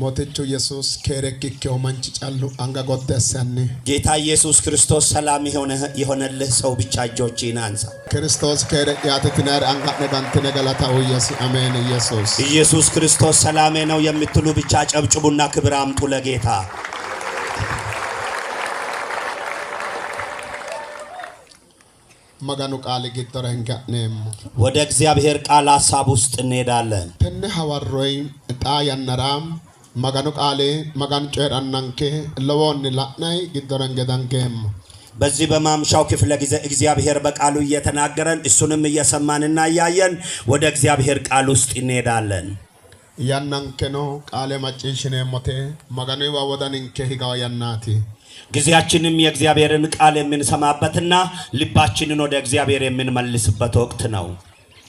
ሞተቹ ኢየሱስ ከረክከው ማንጭ ጫሉ አንጋ ጎደሰኒ ጌታ ኢየሱስ ክርስቶስ ሰላም የሆነልህ ሰው ብቻ እጆችህን አንሳ። ክርስቶስ ከረያተትናር አንጋ ነጋንተ ነገላታው ኢየሱስ አሜን። ኢየሱስ ክርስቶስ ሰላሜ ነው የምትሉ ብቻ ጨብጭቡና ክብር አምጡ ለጌታ። መጋኑ ቃል ጌተረንጋነም ወደ እግዚአብሔር ቃል ሐሳብ ውስጥ እንሄዳለን። ተነ ሐዋሮይ ጣያነራም መጋኑ ቃል መጋን ጨራናንከ ለወን ላናይ ጌተረንገዳንከም በዚህ በማምሻው ክፍለ ጊዜ እግዚአብሔር በቃሉ እየተናገረን እሱንም እየሰማንና ያየን ወደ እግዚአብሔር ቃል ውስጥ እንሄዳለን። ያናንከ ነው ቃል ማጭሽኔ ሞቴ መጋኑ ወወዳንከ ሂጋው ያናቲ ጊዜያችንም የእግዚአብሔርን ቃል የምንሰማበትና ልባችንን ወደ እግዚአብሔር የምንመልስበት ወቅት ነው።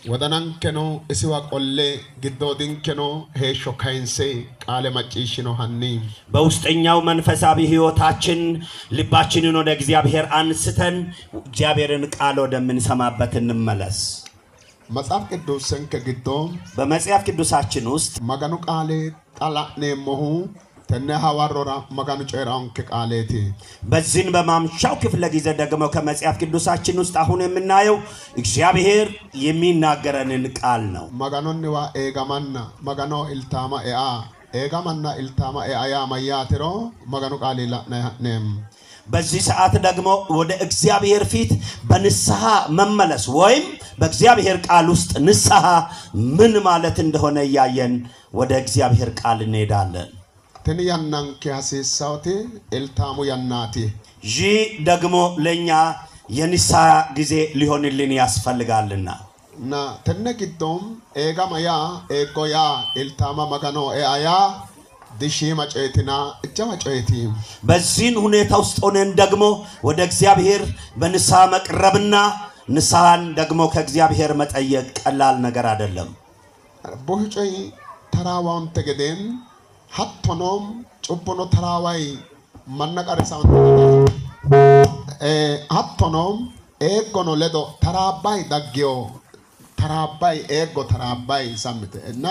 ወዳናንከኖ እስዋ ቆሌ ግዶድንከኖ ሄሾ ካይንሴ ቃለ ማጭሽኖ ሀኒ በውስጠኛው መንፈሳዊ ህይወታችን ልባችንን ወደ እግዚአብሔር አንስተን እግዚአብሔርን ቃል ወደምንሰማበት እንመለስ። መጽሐፍ ቅዱስን ከግዶ በመጽሐፍ ቅዱሳችን ውስጥ መጋኑ ቃል ጣላኔ ሞሁ ተነ ሐዋሮራ መጋኑ ጨራውን ከቃሌቲ በዚህን በማምሻው ክፍለ ጊዜ ደግሞ ከመጽሐፍ ቅዱሳችን ውስጥ አሁን የምናየው እግዚአብሔር የሚናገረንን ቃል ነው። መጋኑንዋ ኤጋማና መጋኖ ኢልታማ ኤጋማና ኢልታማ ኤአያ ማያትሮ መጋኑ ቃል ላነም በዚህ ሰዓት ደግሞ ወደ እግዚአብሔር ፊት በንስሐ መመለስ ወይም በእግዚአብሔር ቃል ውስጥ ንስሐ ምን ማለት እንደሆነ ያየን ወደ እግዚአብሔር ቃል እንሄዳለን። ተንያናን ከያሰሳውቴ ኤልታሙ ያናቲ ደግሞ ለኛ የንስሐ ጊዜ ሊሆንልን ያስፈልጋልና እና ተነግዶም ኤጋማያ ኤጎያ ኤልታማ መጋኖ ኤአያ ድሺ ማጨይትና እጃማጨይቲ በዚህን ሁኔታ ውስጥ ሆነን ደግሞ ወደ እግዚአብሔር በንስሐ መቅረብና ንስሐን ደግሞ ከእግዚአብሔር መጠየቅ ቀላል ነገር አይደለም። ቦህጨይ ተራዋን ተገደን ሀቶኖም ጩቦኖ ተራዋይ ማነቀረሳውን ሀቶኖም ኤጎኖ ለዶ ተራባይ ዳጊዮ ተራባይ ኤጎ ተራባይ ሳምተ እና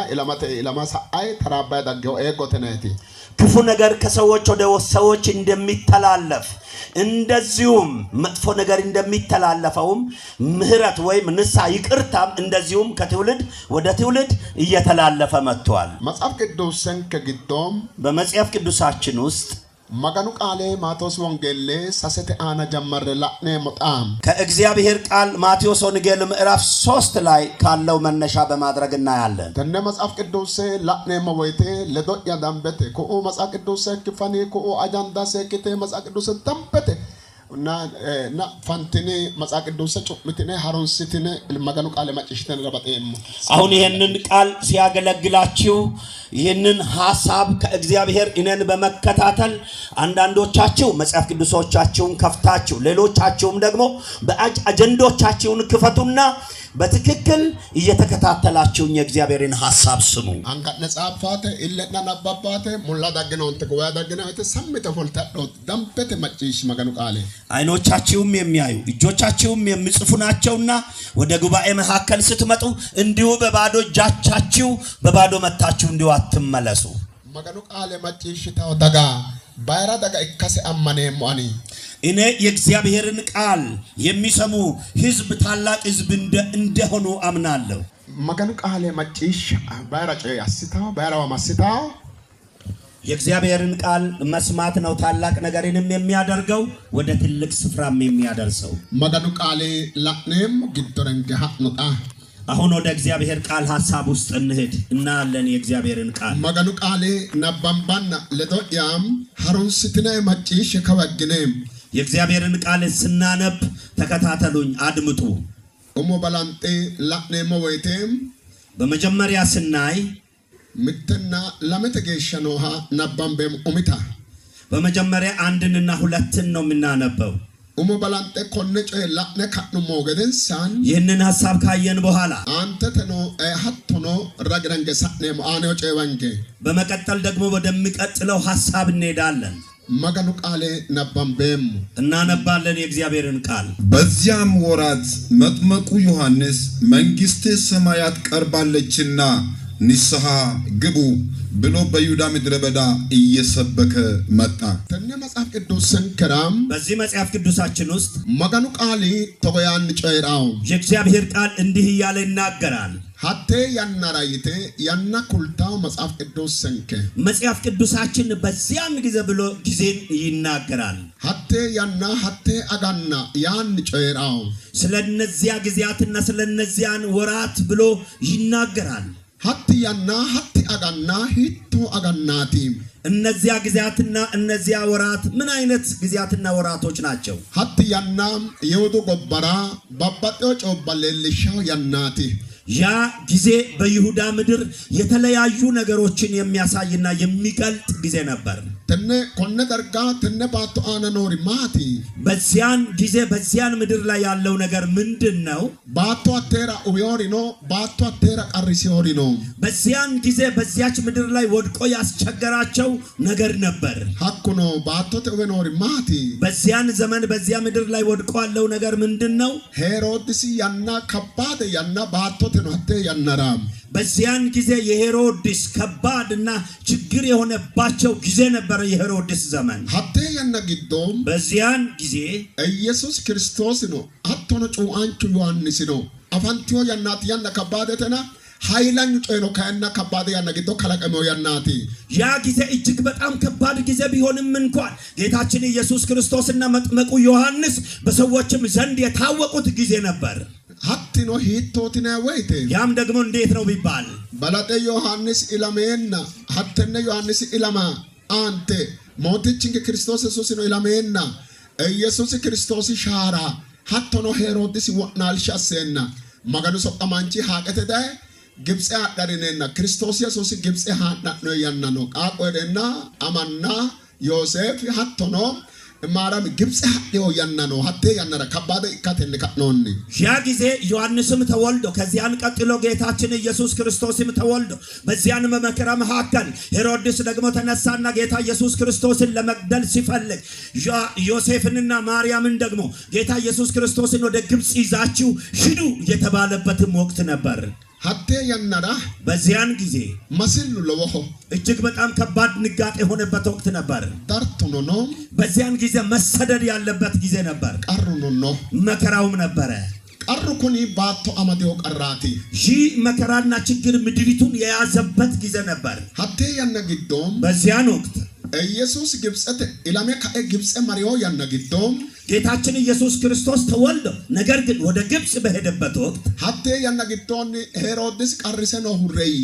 ኢላማሳአይ ተራባይ ዳጊዮ ኤጎ ተነቲ ክፉ ነገር ከሰዎች ወደ ሰዎች እንደሚተላለፍ እንደዚሁም መጥፎ ነገር እንደሚተላለፈውም ምህረት ወይም ንስሐ ይቅርታም እንደዚሁም ከትውልድ ወደ ትውልድ እየተላለፈ መጥቷል። መጽሐፍ ቅዱስን ከግዶም በመጽሐፍ ቅዱሳችን ውስጥ መጋኑ ቃል ማቴዎስ ወንጌል ሳሰተ አና ጀመረ ላኔ ሞጣም ከእግዚአብሔር ቃል ማቴዎስ ወንጌል ምዕራፍ 3 ላይ ካለው መነሻ በማድረግ እናያለን። ተነ መጽሐፍ ቅዱስ ላኔ መወይቴ ለዶያ ዳምበቴ ኮኦ መጽሐፍ ቅዱስ ከፋኔ ኮኦ አጃንዳ ሰከቴ መጽሐፍ ቅዱስ ዳምበቴ እና ፋንቲኔ መጽሐፍ ቅዱስ ጩምቲኔ ሃሮንሲቲኔ መጋኑ ቃል ማጭሽተን ረባጤም አሁን ይሄንን ቃል ሲያገለግላችሁ ይሄንን ሐሳብ ከእግዚአብሔር እነን በመከታተል አንዳንዶቻችሁ መጽሐፍ ቅዱሶቻችሁን ከፍታችሁ ሌሎቻችሁም ደግሞ በአጀንዳዎቻችሁን ክፈቱና በትክክል እየተከታተላችሁኝ የእግዚአብሔርን ሐሳብ ስሙ። አንጋ ነጻፋተ ኢለና ነባባተ ሙላ ዳግነውን ተቆያ ዳግነው ተሰምተ ፎልታዶ ዳምበተ ማጭሽ መጋኑ ቃል አይኖቻችሁም የሚያዩ እጆቻችሁም የሚጽፉ ናቸውና ወደ ጉባኤ መካከል ስትመጡ እንዲሁ በባዶ እጃቻችሁ በባዶ መታችሁ እንዲሁ አትመለሱ። መጋኑ ቃል ማጭሽ ታው ዳጋ ባይራ ዳጋ እከሰ አማኔ ሞአኒ እኔ የእግዚአብሔርን ቃል የሚሰሙ ህዝብ ታላቅ ህዝብ እንደሆኑ አምናለሁ። መጋኑ ቃል ማጭሽ ባይራ ጨይ አስታው ባይራው ማስታው የእግዚአብሔርን ቃል መስማት ነው ታላቅ ነገርንም የሚያደርገው ወደ ትልቅ ስፍራም የሚያደርሰው። መጋኑ ቃል ላኔም ግዶረን ገሃኑጣ አሁን ወደ እግዚአብሔር ቃል ሐሳብ ውስጥ እንሄድ እናያለን። የእግዚአብሔርን ቃል መጋኑ ቃል ነባምባና ለዶያም ሃሮንሲቲኔ ማጭሽ ከወግኔም የእግዚአብሔርን ቃል ስናነብ ተከታተሉኝ አድምጡ። ኦሞ ባላንጤ ላኔ መወይቴም በመጀመሪያ ስናይ ምትና ለመተገሸኖሃ ነባምበም ኦሚታ በመጀመሪያ አንድንና ሁለትን ነው የምናነበው። ኦሞ ባላንጤ ኮነጨ ላኔ ካኑ ሞገደን ሳን ይህንን ሐሳብ ካየን በኋላ አንተ ተኖ ሀቶኖ ረግረንገ ሳኔ ማአኔው ጨዋንገ በመቀጠል ደግሞ ወደሚቀጥለው ሐሳብ እንሄዳለን። መጋኑ ቃል ነባምበም እናነባለን የእግዚአብሔርን ቃል። በዚያም ወራት መጥመቁ ዮሐንስ መንግስተ ሰማያት ቀርባለችና ንስሐ ግቡ ብሎ በይሁዳ ምድረ በዳ እየሰበከ መጣ። ተነ መጽሐፍ ቅዱስ ሰንከራም በዚህ መጽሐፍ ቅዱሳችን ውስጥ መገኑ ቃሊ ተጎያን ጨይራው የእግዚአብሔር ቃል እንዲህ እያለ ይናገራል። ሀቴ ያናራይቴ ያና ኩልታው መጽሐፍ ቅዱስ ሰንከ መጽሐፍ ቅዱሳችን በዚያን ጊዜ ብሎ ጊዜን ይናገራል። ሀቴ ያና ሀቴ አጋና ያን ጨይራው ስለነዚያ ጊዜያትና ስለነዚያን ወራት ብሎ ይናገራል። ሀቲ ያና ሀቲ አጋና ሂቶ አጋናቲ እነዚያ ጊዜያትና እነዚያ ወራት ምን አይነት ጊዜያትና ወራቶች ናቸው? ሀቲ ያና የወዱ ጎበራ ባባጤው ጮባሌልሻው ያናቲ ያ ጊዜ በይሁዳ ምድር የተለያዩ ነገሮችን የሚያሳይና የሚገልጥ ጊዜ ነበር። ተነ ኮነ ደርጋ ተነ ባቶ አናኖሪ ማቲ በዚያን ጊዜ በዚያን ምድር ላይ ያለው ነገር ምንድነው? ባቶ አቴራ ኡዮሪኖ ባቶ አቴራ ቀሪሲዮሪኖ በዚያን ጊዜ በዚያች ምድር ላይ ወድቆ ያስቸገራቸው ነገር ነበር። ሀኩኖ ባቶ ተወኖሪ ማቲ በዚያን ዘመን በዚያ ምድር ላይ ወድቆ ያለው ነገር ምንድነው? ሄሮድስ ያና ከባድ ያና ባቶ ተኖቴ ያናራም በዚያን ጊዜ የሄሮድስ ከባድና ችግር የሆነባቸው ጊዜ ነበር። የሄሮድስ ዘመን ሀቴ ያና ጊዶም በዚያን ጊዜ ኢየሱስ ክርስቶስ ነው አቶነ ጩአንቹ ዮሐንስ ነው አፋንቲዮ ያናት ያና ከባደተና ኃይላኙ ጮይሎ ካና ከባድ ያና ጊዶ ከለቀመው ያናቲ ያ ጊዜ እጅግ በጣም ከባድ ጊዜ ቢሆንም እንኳን ጌታችን ኢየሱስ ክርስቶስና መጥምቁ ዮሐንስ በሰዎችም ዘንድ የታወቁት ጊዜ ነበር። ሀቲኖ ሂቶቲና ወይቴ ያም ደግሞ እንዴት ነው ቢባል በላጤ ዮሐንስ ኢላሜና ሀተነ ዮሐንስ ኢላማ አንተ ሞትቺንግ ክርስቶስ ኢየሱስ ነው ኢላሜና ኢየሱስ ክርስቶስ ሻራ ሀቶኖ ሄሮድስ ወናልሻሰና መገኑ ሶቀማንቺ ሀቀተዳ ግብጽ አዳሪነና ክርስቶስ ኢየሱስ ግብጽ ሃናኖ ያናኖ ቃቆደና አማና ዮሴፍ ሀቶኖ ማራም ግብጽ ሀዴው ያናኖ ሀቴ ያናራ ከባደ ይካተን ከኖኒ ያ ጊዜ ዮሐንስም ተወልዶ ከዚያን ቀጥሎ ጌታችን ኢየሱስ ክርስቶስም ተወልዶ በዚያን መከራ መካከል ሄሮድስ ደግሞ ተነሳና ጌታ ኢየሱስ ክርስቶስን ለመግደል ሲፈልግ ዮሴፍንና ማርያምን ደግሞ ጌታ ኢየሱስ ክርስቶስን ወደ ግብጽ ይዛችሁ ሂዱ የተባለበትም ወቅት ነበር። ሀቴ ያናራ በዚያን ጊዜ መስሉ ለወሆ እጅግ በጣም ከባድ ንጋጤ የሆነበት ወቅት ነበር። ዳርቱኖ ነው በዚያን ጊዜ መሰደድ ያለበት ጊዜ ነበር። ቀሩኖ ነው መከራውም ነበረ። ቀሩኩኒ ባቶ አማዴው ቀራቲ ይህ መከራና ችግር ምድሪቱን የያዘበት ጊዜ ነበር። ሀቴ ያና ጊዶም በዚያን ወቅት ኢየሱስ ግብጽት ኢላሜ ካኤ ግብጽ ማሪዮ ያና ጊዶም ጌታችን ኢየሱስ ክርስቶስ ተወልዶ ነገር ግን ወደ ግብጽ በሄደበት ወቅት ሀቴ ያና ጊዶን ሄሮድስ ቀርሰ ነው ሁሬይ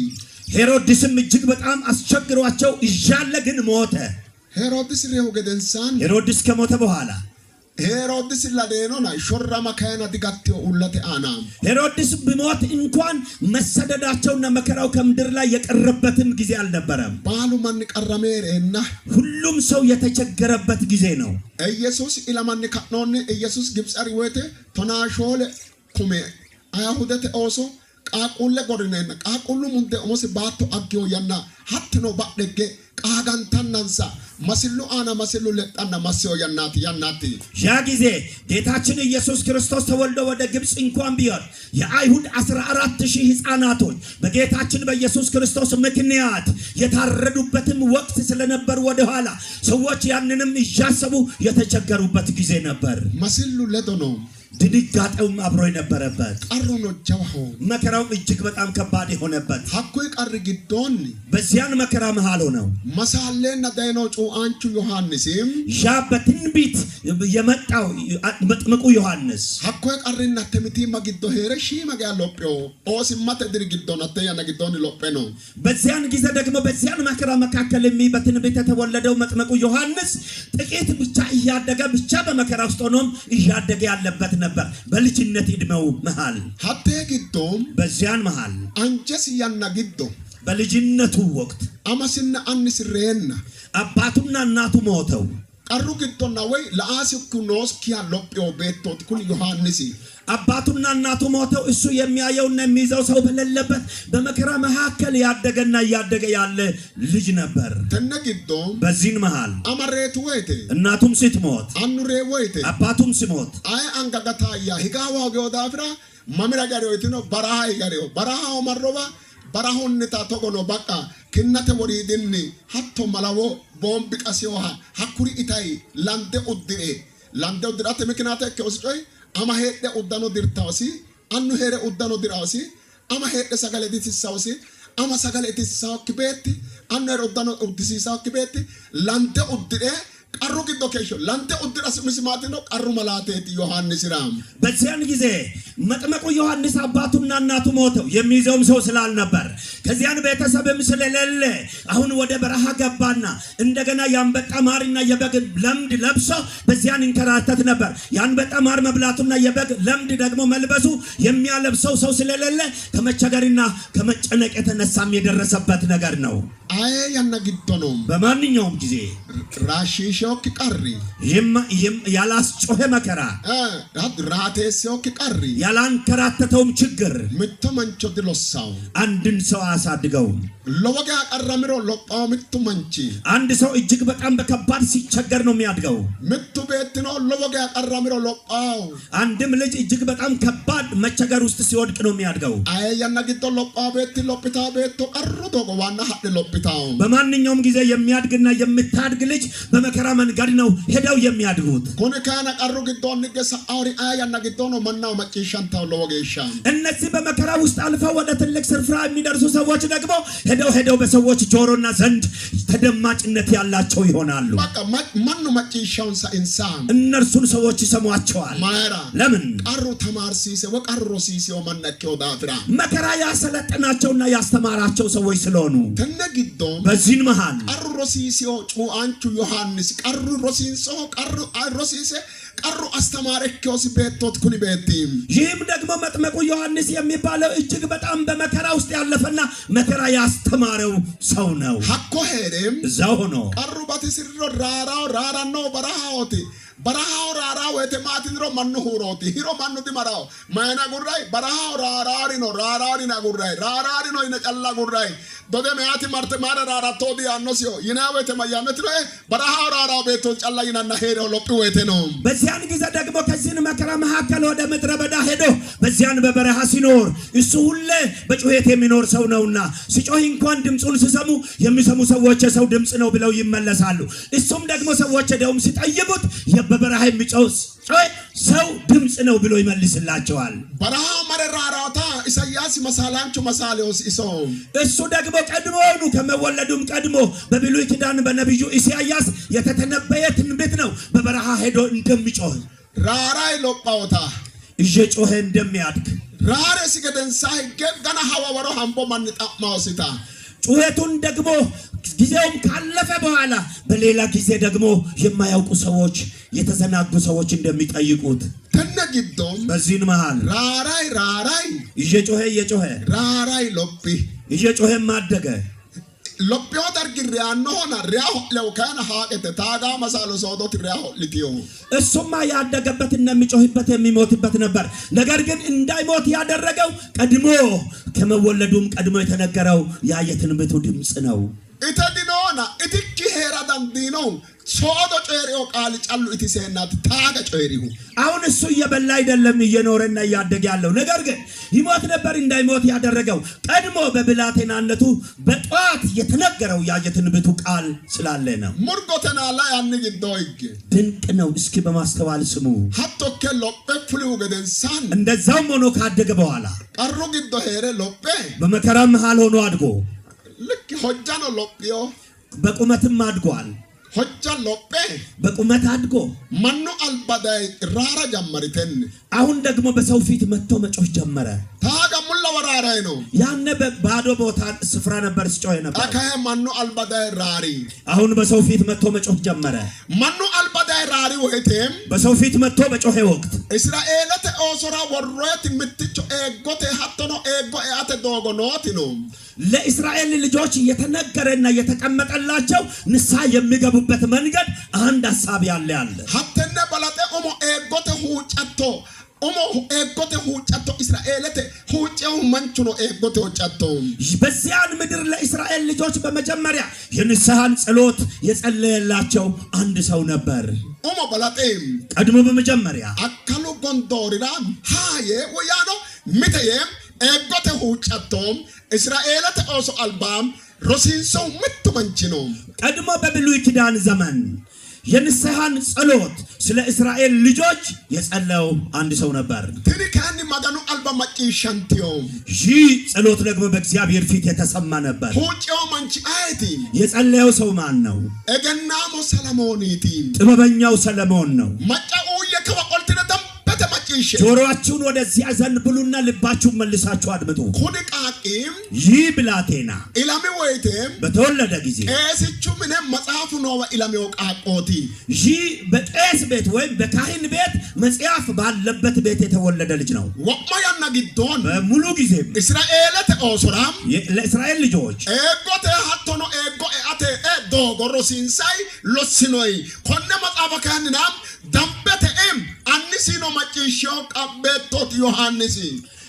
ሄሮድስም እጅግ በጣም አስቸግሯቸው እያለ ግን ሞተ። ሄሮድስ ሬው ገደንሳን ሄሮድስ ከሞተ በኋላ ሄሮድስ ላዴኖና ሾራማ ካይና ዲጋቴው ኡለቴ አናም ሄሮድስ ቢሞት እንኳን መሰደዳቸውና መከራው ከምድር ላይ የቀረበትም ጊዜ አልነበረም። ባሉ ማን ቀረሜሬና ሁሉም ሰው የተቸገረበት ጊዜ ነው። ኢየሱስ ኢላማን ከኖን ኢየሱስ ግብጽሪ ወቴ ቶናሾለ ኩሜ አይሁደተ ኦሶ ቃቁለ ጎርነና ቃቁሉ ሙንደ ኦሞስ ባቶ አጊዮ ያና ሀትኖ ባደገ ቃጋንታናንሳ መስሉ አና መስሉ ለጣና ማስዮ ያናቲ ያ ጊዜ ጌታችን ኢየሱስ ክርስቶስ ተወልዶ ወደ ግብጽ እንኳን ቢሆን የአይሁድ 14000 ሕፃናቶች በጌታችን በኢየሱስ ክርስቶስ ምክንያት የታረዱበትም ወቅት ስለነበር ወደ ኋላ ሰዎች ያንንም እያሰቡ የተቸገሩበት ጊዜ ነበር። መስሉ ለዶኖ ድንጋጤውም አብሮ የነበረበት ቀሩኖ ጀዋሁ መከራው እጅግ በጣም ከባድ የሆነበት ሐኮይ ቀር ግዶን በዚያን መከራ መሃል ሆነው መሳለና ዳይኖ ጩአንቹ ዮሐንስም ያ በትንቢት የመጣው መጥምቁ ዮሐንስ ሐኮይ ቀርና ተምቲ ማግዶ ሄረሺ ማጋሎጴዮ ኦስማተ ድርግዶን አተያና ግዶን ሎጴኖ በዚያን ጊዜ ደግሞ በዚያን መከራ መካከል በትንቢት የተወለደው መጥምቁ ዮሐንስ ጥቂት ብቻ እያደገ ብቻ በመከራ ውስጥ ሆኖም እያደገ ያለበት ነበር። በልጅነት እድሜው መሃል ሀቴ ግዶም በዚያን መሃል አንጀስ ያና ግዶ በልጅነቱ ወቅት አማስና አንስ ሬና አባቱና እናቱ ሞተው ቀሩ ግዶና ወይ ለአስኩ ኖስኪያ ሎጴዮ ቤቶት ኩን ዮሐንስ አባቱና እናቱ ሞተው እሱ የሚያየውና የሚይዘው ሰው በሌለበት በመከራ መካከል ያደገና ያደገ ያለ ልጅ ነበር። ተነግዶም በዚህን መሃል አማሬቱ ወይቴ እናቱም ስትሞት አንሬ ወይቴ አባቱም ሲሞት አይ አንጋጋታያ ሂጋዋው ገውዳፍራ ማምራ ጋሪው ነው በረሃ ይጋሪው በረሃው መሮባ barahonnita togono baqa kinnate woridinni hatto malawo bombi qasiyoha hakuri itai lande uddirate miknate ke oscoy ama hedde uddano dirtawsi annu here uddano dirawsi ama hedde sagale disawsi ama sagale tisawki betti annu here uddano uddisisawki betti lande uddire qarru giddo kesho lande uddira mismatino qarru malateeti ዮሐንስ ራም በዚያን ጊዜ መጥመቁ ዮሐንስ አባቱና እናቱ ሞተው የሚይዘውም ሰው ስላልነበር ከዚያን ቤተሰብም ስለሌለ አሁን ወደ በረሃ ገባና እንደገና ያንበጣ ማርና የበግ ለምድ ለብሶ በዚያን እንከራተት ነበር። ያንበጣ ማር መብላቱና የበግ ለምድ ደግሞ መልበሱ የሚያለብሰው ሰው ስለሌለ ከመቸገርና ከመጨነቅ የተነሳም የደረሰበት ነገር ነው። አይ ያናግዶነው በማንኛውም ጊዜ ራሺሾክ ቀሪ ያላስጮኸ መከራ ራቴሶክ ቀሪ ያላንከራተተውም ችግር ምትመንቾ ድሎሳው አንድን ሰው አሳድገው ለወጋ ቀረምሮ ለጣው ምትመንቺ አንድ ሰው እጅግ በጣም በከባድ ሲቸገር ነው የሚያድገው። ምቱ ቤት ነው ለወጋ ቀረምሮ ለጣው አንድም ልጅ እጅግ በጣም ከባድ መቸገር ውስጥ ሲወድቅ ነው የሚያድገው። አይ ያናግዶ ለጣው ቤት ለጥታ ቤት ቀርሩ ዶጎ ዋና ሀድ ለጥታው በማንኛውም ጊዜ የሚያድግና የምታድግ ልጅ በመከራ መንገድ ነው ሄደው የሚያድጉት። ኮነ ካና ቀሩ ግዶን ንገሳ አውሪ አይ ያናግዶ ነው መናው መጪሻንታው ለወገሻ እነዚህ በመከራ ውስጥ አልፈው ወደ ትልቅ ስፍራ የሚደርሱ ሰዎች ደግሞ ሄደው በሰዎች ጆሮና ዘንድ ተደማጭነት ያላቸው ይሆናሉ። በቃ ማኑ መጪሻውን ሳይንሳም እነርሱን ሰዎች ይሰሟቸዋል። ማራ ለምን ቀሩ ተማርሲሰ ወቀሩ ሲሲው መነከው ዳፍራ መከራ ያሰለጠናቸውና ያስተማራቸው ሰዎች ስለሆኑ ተነግዶ በዚህን መሃል ቀሩ ሮሲሲው ጩአንቹ ዮሐንስ ቀሩ ሮሲንሶ ቀሩ ሮሲሴ ቀሩ አስተማረከውስ ቤቶት ኩኒ ቤቲም ይህም ደግሞ መጥመቁ ዮሐንስ የሚባለው እጅግ በጣም በመከራ ውስጥ ያለፈና መከራ ያስተማረው ሰው ነው። ሐኮ ሄደም እዛው ሆኖ ቀሩ ባትስሮ ራራ ነው በረሃው ራራ ወተማትንሮ ማኑ ሁሮቲ ሂሮ ማኑ ዲማራው ማና ጉራይ በረሃው ራራሪ ነው ይነጨላ ጉራይ ዶደ መያቲ ማርተ ማራ ራራ ቶዲ አኖሲዮ ይናወተ ማያነት ነው በረሃው ራራው ቤቶ ጨላ ይናና ሄሮ ሎጲ ወተ ነው። በዚያን ጊዜ ደግሞ ከዚህን መከራ መካከል ወደ ምድረ በዳ ሄዶ በዚያን በበረሃ ሲኖር እሱ ሁሌ በጩኸት የሚኖር ሰው ነውና ሲጮህ እንኳን ድምጹን ሲሰሙ የሚሰሙ ሰዎች የሰው ድምጽ ነው ብለው ይመለሳሉ። እሱም ደግሞ ሰዎች ደውም ሲጠይቁት በበረሃ የሚጮህ ሰው ድምጽ ነው ብሎ ይመልስላቸዋል። በረሃው መረራራታ ኢሳይያስ መሳላንቹ መሳሌውስ እሱ ደግሞ ቀድሞውኑ ከመወለዱም ቀድሞ በብሉይ ኪዳን በነብዩ ኢሳይያስ የተተነበየ ትንቢት ነው። በበረሃ ሄዶ እንደሚጮህ ራራይ ሎጳውታ እየጮኸ እንደሚያድግ ራሬ ሲገደንሳ ገና ሐዋወሮ ሃምቦ ማንጣማውሲታ ጩኸቱን ደግሞ ጊዜውም ካለፈ በኋላ በሌላ ጊዜ ደግሞ የማያውቁ ሰዎች የተዘናጉ ሰዎች እንደሚጠይቁት ተነግዶም በዚህን መሃል ራራይ እየጮኸ ራራይ ሎጲ እየጮኸ ማደገ ሎጲው ደርግሪያኖ ሆና ሪያው ለውካና ሀቀተ ታጋ መሳሎ ሶዶት ሪያው ልቲዮ እሱማ ያደገበት እንደሚጮህበት የሚሞትበት ነበር። ነገር ግን እንዳይሞት ያደረገው ቀድሞ ከመወለዱም ቀድሞ የተነገረው ያ የትንቢቱ ድምጽ ነው። ኢተዲኖና ኢትኪ ሄራዳንዲኖ ሶዶ ጨሪዮ ቃል ጫሉ ኢትሴናት ታጋ ጨሪሁ አሁን እሱ እየበላ አይደለም እየኖረና እያደገ ያለው። ነገር ግን ይሞት ነበር እንዳይሞት ያደረገው ቀድሞ በብላቴናነቱ በጧት የተነገረው ያ የትንቢቱ ቃል ስላለ ነው። ሙርጎተና ላይ አንግዶይግ ድንቅ ነው። እስኪ በማስተዋል ስሙ። ሀቶከ ሎጴ ፍሉው ገደንሳን እንደዛም ሆኖ ካደገ በኋላ ቀሩ ግዶ ሄረ ሎጴ በመከራ መሃል ሆኖ አድጎ ልክ ሆጃ ነው ሎጴዮ በቁመትም አድጓል። ሆጃ ሎጴ በቁመት አድጎ ማኑ አልባዳይ ራራ ጀመሪተን አሁን ደግሞ በሰው ፊት መጥቶ መጮህ ጀመረ። ታጋ ሙላ ወራራይ ነው። ያነ በባዶ ቦታ ስፍራ ነበር ሲጮህ ነበር። አካይ ማኑ አልባዳይ ራሪ አሁን በሰው ፊት መጥቶ መጮህ ጀመረ። ማኑ አልባዳይ ራሪ ወይቴም በሰው ፊት መጥቶ በጮህ ወቅት እስራኤልተ ኦሶራ ወሮት ምትጮ ኤጎቴ ሀተኖ ኤጎ ያተ ዶጎኖት ነው። ለእስራኤል ልጆች የተነገረና የተቀመጠላቸው ንስሐ የሚገቡበት መንገድ አንድ ሐሳብ ያለ ሀተነ በላጤ ኦሞ ኤጎቴ ሁጫቶ እስራኤልተ ሁጫው መንቹኖ ኤጎቴ ሁጫቶ በዚያን ምድር ለእስራኤል ልጆች በመጀመሪያ የንስሐን ጸሎት የጸለየላቸው አንድ ሰው ነበር። ኦሞ በላጤም ቀድሞ በመጀመሪያ አካሉ ጎንዶሪራ ሃዬ ወያኖ ሚተየም ኤጎቴ ሁጫቶም እስራኤል ተኦሶ አልባም ሮሲንሶ ምትመንችኖ ቀድሞ በብሉይ ኪዳን ዘመን የንስሐን ጸሎት ስለ እስራኤል ልጆች የጸለየው አንድ ሰው ነበር። ትሪካኒ ማጋኑ አልባ ማቂሻንቲዮ ይህ ጸሎት ደግሞ በእግዚአብሔር ፊት የተሰማ ነበር። ሆጪዮ ማንቺ አይቲ የጸለየው ሰው ማን ነው? እገናሞ ሰለሞኒቲ ጥበበኛው ሰለሞን ነው። ማጫኡ የከባቆልትነ ደምበተ ማቂሽ ጆሮአችሁን ወደዚህ አዘንብሉና ልባችሁን መልሳችሁ አድምጡ። ኩድቃቂም ይህ ብላቴና ኢላሚ ወይቴም በተወለደ ጊዜ ቄስቹ ምን መጽሐፉ ነው ኢላሚ ወቃቆቲ ይህ በቄስ ቤት ወይም በካህን ቤት መጽሐፍ ባለበት ቤት የተወለደ ልጅ ነው። ወማያና ግዶን በሙሉ ጊዜ እስራኤል ተኦሶራም ለእስራኤል ልጆች ኤጎቴ ሀቶኖ ኤጎ አቴ ዶጎሮ ሲንሳይ ሎሲኖይ ኮነ መጽሐፈ ካህንናም ደምበተም አንሲኖ ማጪሾ ቀበቶት ዮሐንስ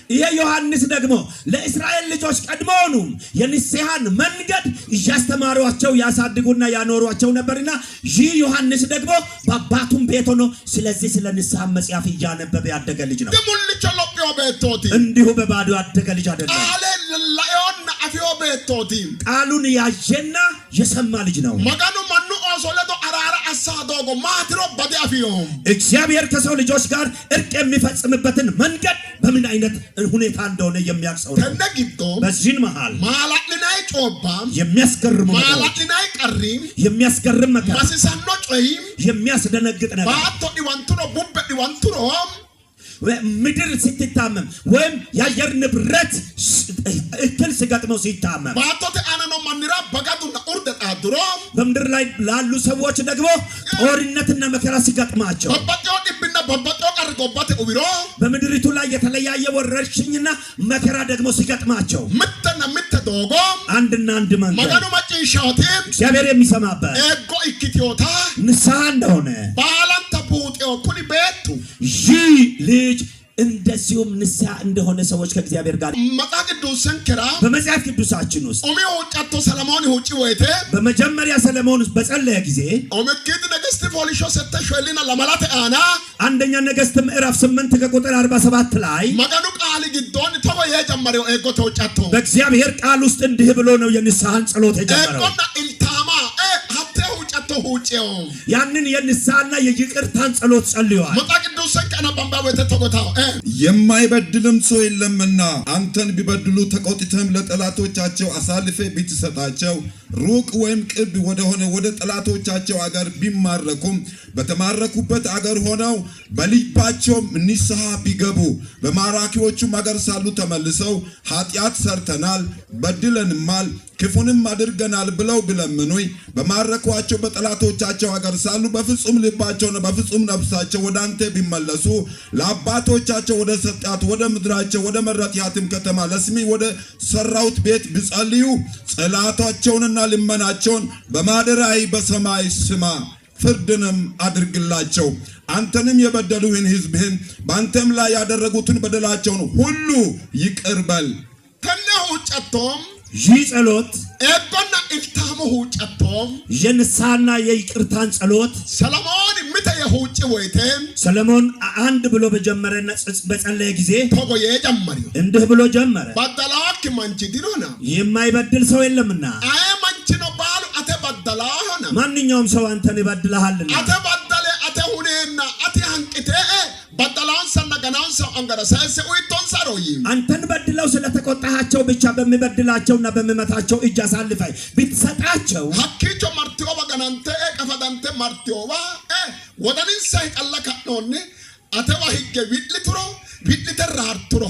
ይሄ ዮሐንስ ደግሞ ለእስራኤል ልጆች ቀድሞውኑ የንስሐን መንገድ እያስተማሯቸው ያሳድጉና ያኖሯቸው ነበርና ይህ ዮሐንስ ደግሞ በአባቱም ቤት ሆኖ ስለዚህ ስለ ንስሐ መጽሐፍ እያነበበ ያደገ ልጅ ነው። ደሙልቾ ሎጵዮ ቤቶቲ እንዲሁ በባዶ ያደገ ልጅ አይደለም። አለላዮና አፍዮ ቤቶቲ ቃሉን ያየና የሰማ ልጅ ነው። መጋኑ ማኑ ኦሶለዶ አራራ አሳዶጎ ማትሮ በዲአፊዮም እግዚአብሔር ከሰው ልጆች ጋር እርቅ የሚፈጽምበትን መንገድ በምን አይነት ሁኔታ እንደሆነ የሚያውቀው ነው። ተነግቶ በዚህ መሃል ማላልናይ ጮባም የሚያስገርም ነገር ማላልናይ ቀሪም የሚያስገርም ነገር ማስሳኖ ጮይም የሚያስደነግጥ ነገር ባቶ ዲዋንቱሮ ቡበ ዲዋንቱሮ ምድር ስትታመም ወይም የአየር ንብረት እክል ሲገጥመው ሲታመም ባቶተ አነኖ ማንራ በጋዱና ኡርደ ጣድሮ በምድር ላይ ላሉ ሰዎች ደግሞ ጦርነትና መከራ ሲገጥማቸው በባጦ ዲብና በባጦ ቀርጎባት ኡቢሮ በምድሪቱ ላይ የተለያየ ወረርሽኝና መከራ ደግሞ ሲገጥማቸው ምተና ምተዶጎ አንድና አንድ መንገድ መጋኑ ማጪሻውቲም እግዚአብሔር የሚሰማበት ኤጎ ኢክቲዮታ ንስሐ እንደሆነ ባላንተ ቡጤው ኩሊ ቤቱ ይህ ልጅ እንደዚሁም ንስሐ እንደሆነ ሰዎች ከእግዚአብሔር ጋር መጽሐፍ ቅዱስን ክራ በመጽሐፍ ቅዱሳችን ውስጥ ኦሜ ወጫቶ ሰለሞን ይሁጪ ወይቴ በመጀመሪያ ሰለሞን በጸለየ ጊዜ ኦሜኪት ነገስት ፖሊሾ ሰተሽልና ለማላተ አና አንደኛ ነገስት ምዕራፍ 8 ከቁጥር 47 ላይ መጋኑ ቃል ግዶን ተወ የጀመረው ኤጎ ተወጫቶ በእግዚአብሔር ቃል ውስጥ እንዲህ ብሎ ነው የንስሐን ጸሎት የጀመረው። ኤጎና ኢልታማ ሀብቴው ጫቶ ሁጪው ያንን የንስሐና የይቅርታን ጸሎት ጸልየዋል። መጽሐፍ ቅዱስን ከነ ባምባ ወይቴ ተቆታው የማይበድልም ሰው የለምና አንተን ቢበድሉ ተቆጥተህም ለጠላቶቻቸው አሳልፌ ብትሰጣቸው ሩቅ ወይም ቅርብ ወደሆነ ወደ ጠላቶቻቸው አገር ቢማረኩም በተማረኩበት አገር ሆነው በልባቸው ንስሐ ቢገቡ በማራኪዎቹም አገር ሳሉ ተመልሰው ኃጢአት ሰርተናል፣ በድለንማል፣ ክፉንም አድርገናል ብለው ቢለምኑኝ በማረኳቸው በጠላቶቻቸው አገር ሳሉ በፍጹም ልባቸውና በፍጹም ነፍሳቸው ወደ አንተ ቢመለሱ ለአባቶቻቸው ወደ ሰጣት ወደ ምድራቸው ወደ መረጥያትም ከተማ ለስሜ ወደ ሰራውት ቤት ቢጸልዩ ጸሎታቸውንና ልመናቸውን በማደሪያዬ በሰማይ ስማ፣ ፍርድንም አድርግላቸው። አንተንም የበደሉህን ሕዝብህን በአንተም ላይ ያደረጉትን በደላቸውን ሁሉ ይቅር በል። ተነሁ ጫቶም ይህ ጸሎት ኤጎና ኢልታሙ ሁጫቶም የንስሐና የይቅርታን ጸሎት ሰለሞን ምተ የሁጪ ወይቴም ሰለሞን አንድ ብሎ በጀመረና በጸለየ ጊዜ ተጎ የጀመረው እንዲህ ብሎ ጀመረ። ባዳላክ ማንቺ ዲኖና የማይበድል ሰው የለምና አይ ማንቺ ነው ባሉ አተ ባዳላሆና ማንኛውም ሰው አንተን ይበድልሃልና አተ ባዳለ አተ ሁኔና አተ አንቅቴ ባዳላውን ሰነገናውን ሰው አንገራ ሳይሰ ወይቶን ሰሮይ አንተን በድለው ስለተቆጣሃቸው ብቻ በሚበድላቸውና በሚመታቸው እጅ አሳልፈህ ብትሰጣቸው ሀኪቾ ማርቲዮ በገናንተ ቀፈዳንተ ማርቲዮዋ ወደንን ሳይቀለካ ነውኔ አተዋ ህገ ቢልትሮ ቢልተራርትሮ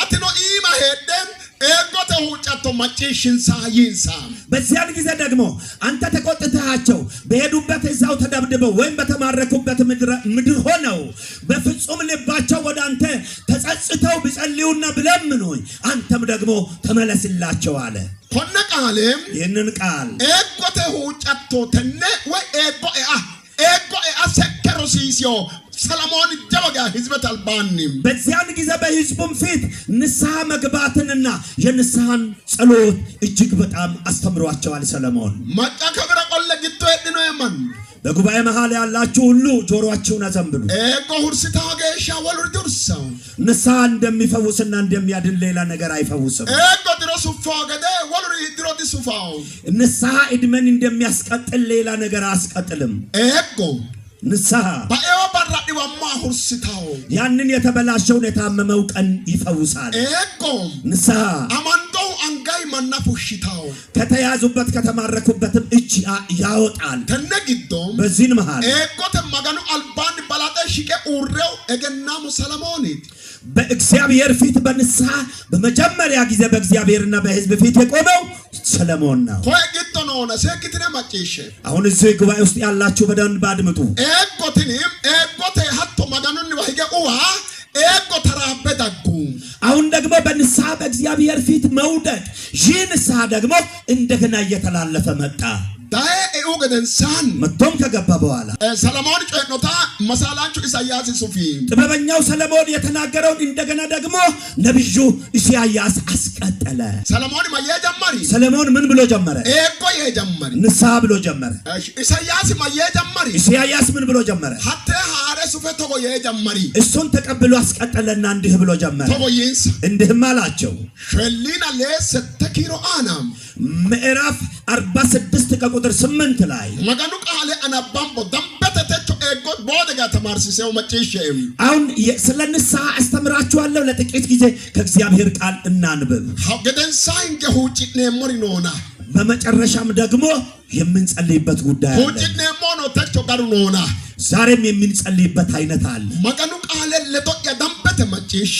አትኖ ኢማ ሄደም ኤጎተ ሁጫቶ ማጪሽን ሳይንሳ በዚያን ጊዜ ደግሞ አንተ ተቆጥተሃቸው በሄዱበት እዛው ተደብድበው ወይም በተማረኩበት ምድር ሆነው በፍጹም ልባቸው ወደ አንተ ተጸጽተው ቢጸልዩና ቢለምኑኝ አንተም ደግሞ ተመለስላቸው አለ። ኮነ ቃልም ይህንን ቃል ኤጎተ ሁጫቶ ተነ ወይ ኤጎ ሰከሮ ሲሲዮ ሰለሞን ጀበጋ ህዝበት አልባኒም በዚያን ጊዜ በህዝቡም ፊት ንስሐ መግባትንና የንስሐን ጸሎት እጅግ በጣም አስተምሯቸዋል። ሰለሞን ማቃ ከብረ ቆለ ግቶ ሄድኖ የማን በጉባኤ መሃል ያላችሁ ሁሉ ጆሮአችሁን አዘንብሉ። ኤጎ ሁርስታ ገሻ ወልር ዱርሳው ንስሐ እንደሚፈውስና እንደሚያድን ሌላ ነገር አይፈውስም። ንስሐ እድሜን እንደሚያስቀጥል ሌላ ነገር አያስቀጥልም። ንስሐ ያንን የተበላሸውን የታመመው ቀን ይፈውሳል። ንስሐ ከተያዙበት ከተማረኩበትም እጅ ያወጣል። በዚህን መሃል በእግዚአብሔር ፊት በንስሐ በመጀመሪያ ጊዜ በእግዚአብሔርና በሕዝብ ፊት የቆመው ሰለሞን ነው። አሁን እዚህ ጉባኤ ውስጥ ያላችሁ በደንብ አድምጡ። አሁን ደግሞ በንስሐ በእግዚአብሔር ፊት መውደቅ፣ ይህ ንስሐ ደግሞ እንደገና እየተላለፈ መጣ። መቶም ከገባ በኋላ ሰለሞን ጨኖታ መሳላንቹ ኢሳያስ ሱፊ ጥበበኛው ሰለሞን የተናገረውን እንደገና ደግሞ ነብዩ ኢሳያስ አስቀጠለ። ሰለሞን ምን ብሎ ጀመረ? ንስሐ ብሎ ጀመረ። ኢሳያስ ምን ብሎ ጀመረ? እሱን ተቀብሎ አስቀጠለና እንዲህ ብሎ ጀመረ። እንዲህም አላቸው ምዕራፍ 46 ከቁጥር 8 ላይ አሁን ስለ ንስሐ አስተምራችኋለሁ። ለጥቂት ጊዜ ከእግዚአብሔር ቃል እናንብብ። በመጨረሻም ደግሞ የምንጸልይበት ጉዳይ አለ። ዛሬም የምንጸልይበት አይነት አለ።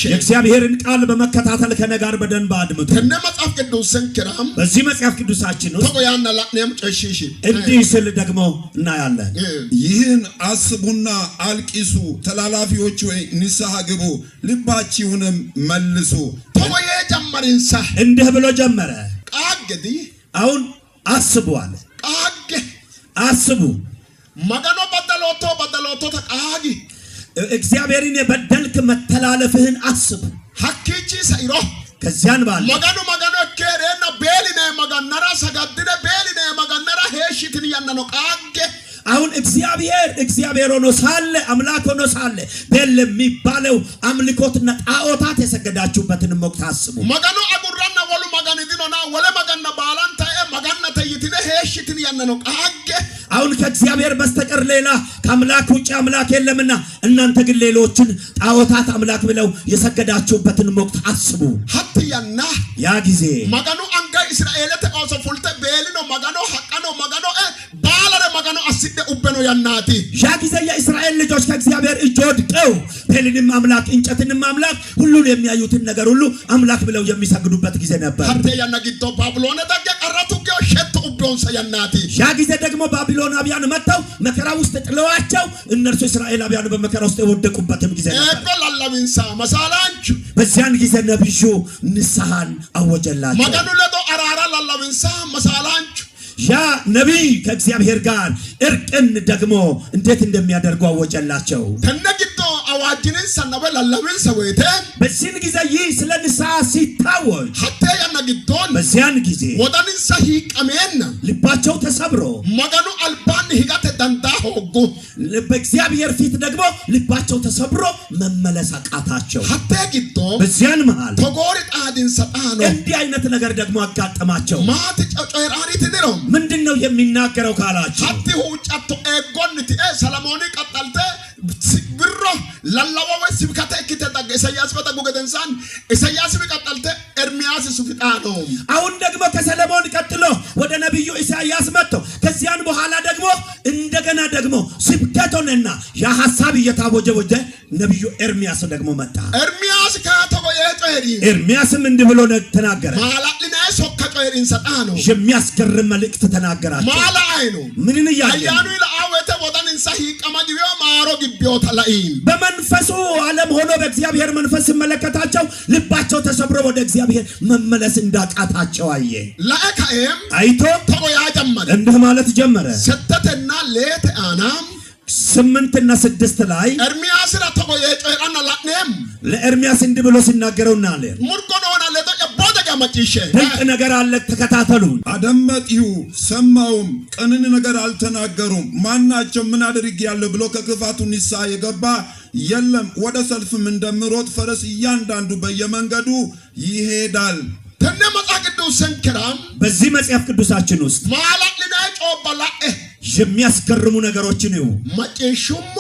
የእግዚአብሔርን ቃል በመከታተል ከነጋር በደንብ አድምጡ። በዚህ መጽሐፍ ቅዱሳችን ውስጥ እንዲህ ስል ደግሞ እናያለን። ይህን አስቡና አልቂሱ፣ ተላላፊዎች ወይ ንስሐ ግቡ፣ ልባችሁንም መልሱ። እንዲህ ብሎ ጀመረ። አሁን አስቡ አለ። አስቡ መገኖ በደሎቶ ተቃጊ እግዚአብሔርን የበደልክ መተላለፍህን አስቡ። ሐኪቺ ሰይሮ ከዚያን ባለ መገኖ ከሬና ቤሊነ መገነራ ሰጋድነ ቤሊነ መገነራ ሄሽትን ያነኖ ቃጌ አሁን እግዚአብሔር ሆኖ ሳለ አምላክ ሆኖ ሳለ ቤል የሚባለው አምልኮትና ጣዖታት የሰገዳችሁበትን ወቅት አስቡ። መገኖ አጉራና ወሉ መገን ዲኖና ወለ መገና ባላንታ መገና ተይትነ ሄሽትን ያነኖ ቃጌ አሁን ከእግዚአብሔር በስተቀር ሌላ ከአምላክ ውጭ አምላክ የለምና እናንተ ግን ሌሎችን ጣዖታት አምላክ ብለው የሰገዳችሁበትን ወቅት አስቡ። ሀትያና ያ ጊዜ መገኑ አንጋይ እስራኤል ተቆሶ ፉልተ ቤሊኖ መገኖ ሐቀኖ መገኖ ባለረ መገኖ አስደ ኡበኖ ያናቲ ያ ጊዜ የእስራኤል ልጆች ከእግዚአብሔር እጅ ወድቀው ቤልንም አምላክ እንጨትንም አምላክ ሁሉን የሚያዩትን ነገር ሁሉ አምላክ ብለው የሚሰግዱበት ጊዜ ነበር። ሀትያና ጊቶ ባቢሎን ተገ ቀረቱ ሸት ኡበን ሰያናቲ ያ ጊዜ ደግሞ ባቢሎናውያን መጥተው መከራ ውስጥ ጥለዋቸው እነርሱ እስራኤላውያን በመከራ ውስጥ የወደቁበትም ጊዜ ነበር። በዚያን ጊዜ ነብዩ ንስሐን አወጀላቸው። መገኑ ለዶ አራራ ላላብንሳ መሳላንቹ ያ ነቢይ ከእግዚአብሔር ጋር እርቅን ደግሞ እንዴት እንደሚያደርጉ አወጀላቸው። ተነግቶ አዋጅንን ሰነበ ላላብን ሰወይተ በዚያን ጊዜ ይህ ስለ ንስሐ ሲታወጅ ሐቴ ያነግቶን በዚያን ጊዜ ወዳንን ሰሂ ቀሜና ልባቸው ተሰብሮ መገኑ አልባን ሂጋተ ደንዳ ሆጉ በእግዚአብሔር ፊት ደግሞ ልባቸው ተሰብሮ መመለስ አቃታቸው። ሐቴ ጊቶ በዚያን መሃል ተጎሪ ጣዲን ሰጣኖ እንዲህ አይነት ነገር ደግሞ አጋጠማቸው። ማት ጨጨራሪት ነው ምንድነው የሚናገረው ካላችሁ ሐቲ ሁጫቶ ኤጎንቲ ሰለሞን ቀጣልተ ብሮ ላላዋወ ሲብከተ እክተ ኢሳያስ በተጉ ገደንሳን ኢሳያስ ቢቀጣልተ ኤርሚያስ ሱፊጣኖ አሁን ደግሞ ከሰለሞን ቀጥሎ ወደ ነብዩ ኢሳያስ መጥቶ ከዚያን በኋላ ደግሞ እንደገና ደግሞ ስብከቶንና ያ ሐሳብ እየታወጀ ወደ ነብዩ ኤርሚያስ ደግሞ መጣ። ኤርሚያስ ካተቆ የጠሪ ኤርሚያስም እንዲህ ብሎ ተናገረ። ማላልና ሶከጠሪን ሰጣኖ የሚያስገርም መልእክት ተናገራቸው። ማላአይኑ ምንን ያያሉ አያኑ ለአወተ ወዳንን ሰሂ ቀማግቢዮ ማሮ ግቢዮ ተላኢን በመንፈሱ ዓለም ሆኖ በእግዚአብሔር መንፈስ ሲመለከታቸው ልባቸው ተሰብሮ ወደ እግዚአብሔር መመለስ እንዳቃታቸው አየ። ለአካኤም አይቶ ተቆያ ጀመረ እንዲህ ማለት ጀመረ። ሰተተና ሌት አናም 8 እና 6 ላይ ኤርሚያስ ተቆየ ጨራና ላኔም ለኤርሚያስ እንዲህ ብሎ ሲናገረውና አለ ሙርጎኖና ለቶ ቦደጋ መጪሽ ድንቅ ነገር አለ፣ ተከታተሉ። አደመጥሁ ሰማውም፣ ቅንን ነገር አልተናገሩም። ማናቸው ምን አድርጌያለሁ ብሎ ከክፋቱ ንስሐ የገባ የለም ወደ ሰልፍም እንደምሮጥ ፈረስ እያንዳንዱ በየመንገዱ ይሄዳል። ተነ መጽሐፍ ቅዱስ ሰንከራም በዚህ መጽሐፍ ቅዱሳችን ውስጥ ማላልና ጮበላ የሚያስገርሙ ነገሮችን ነው ማጨሹሞ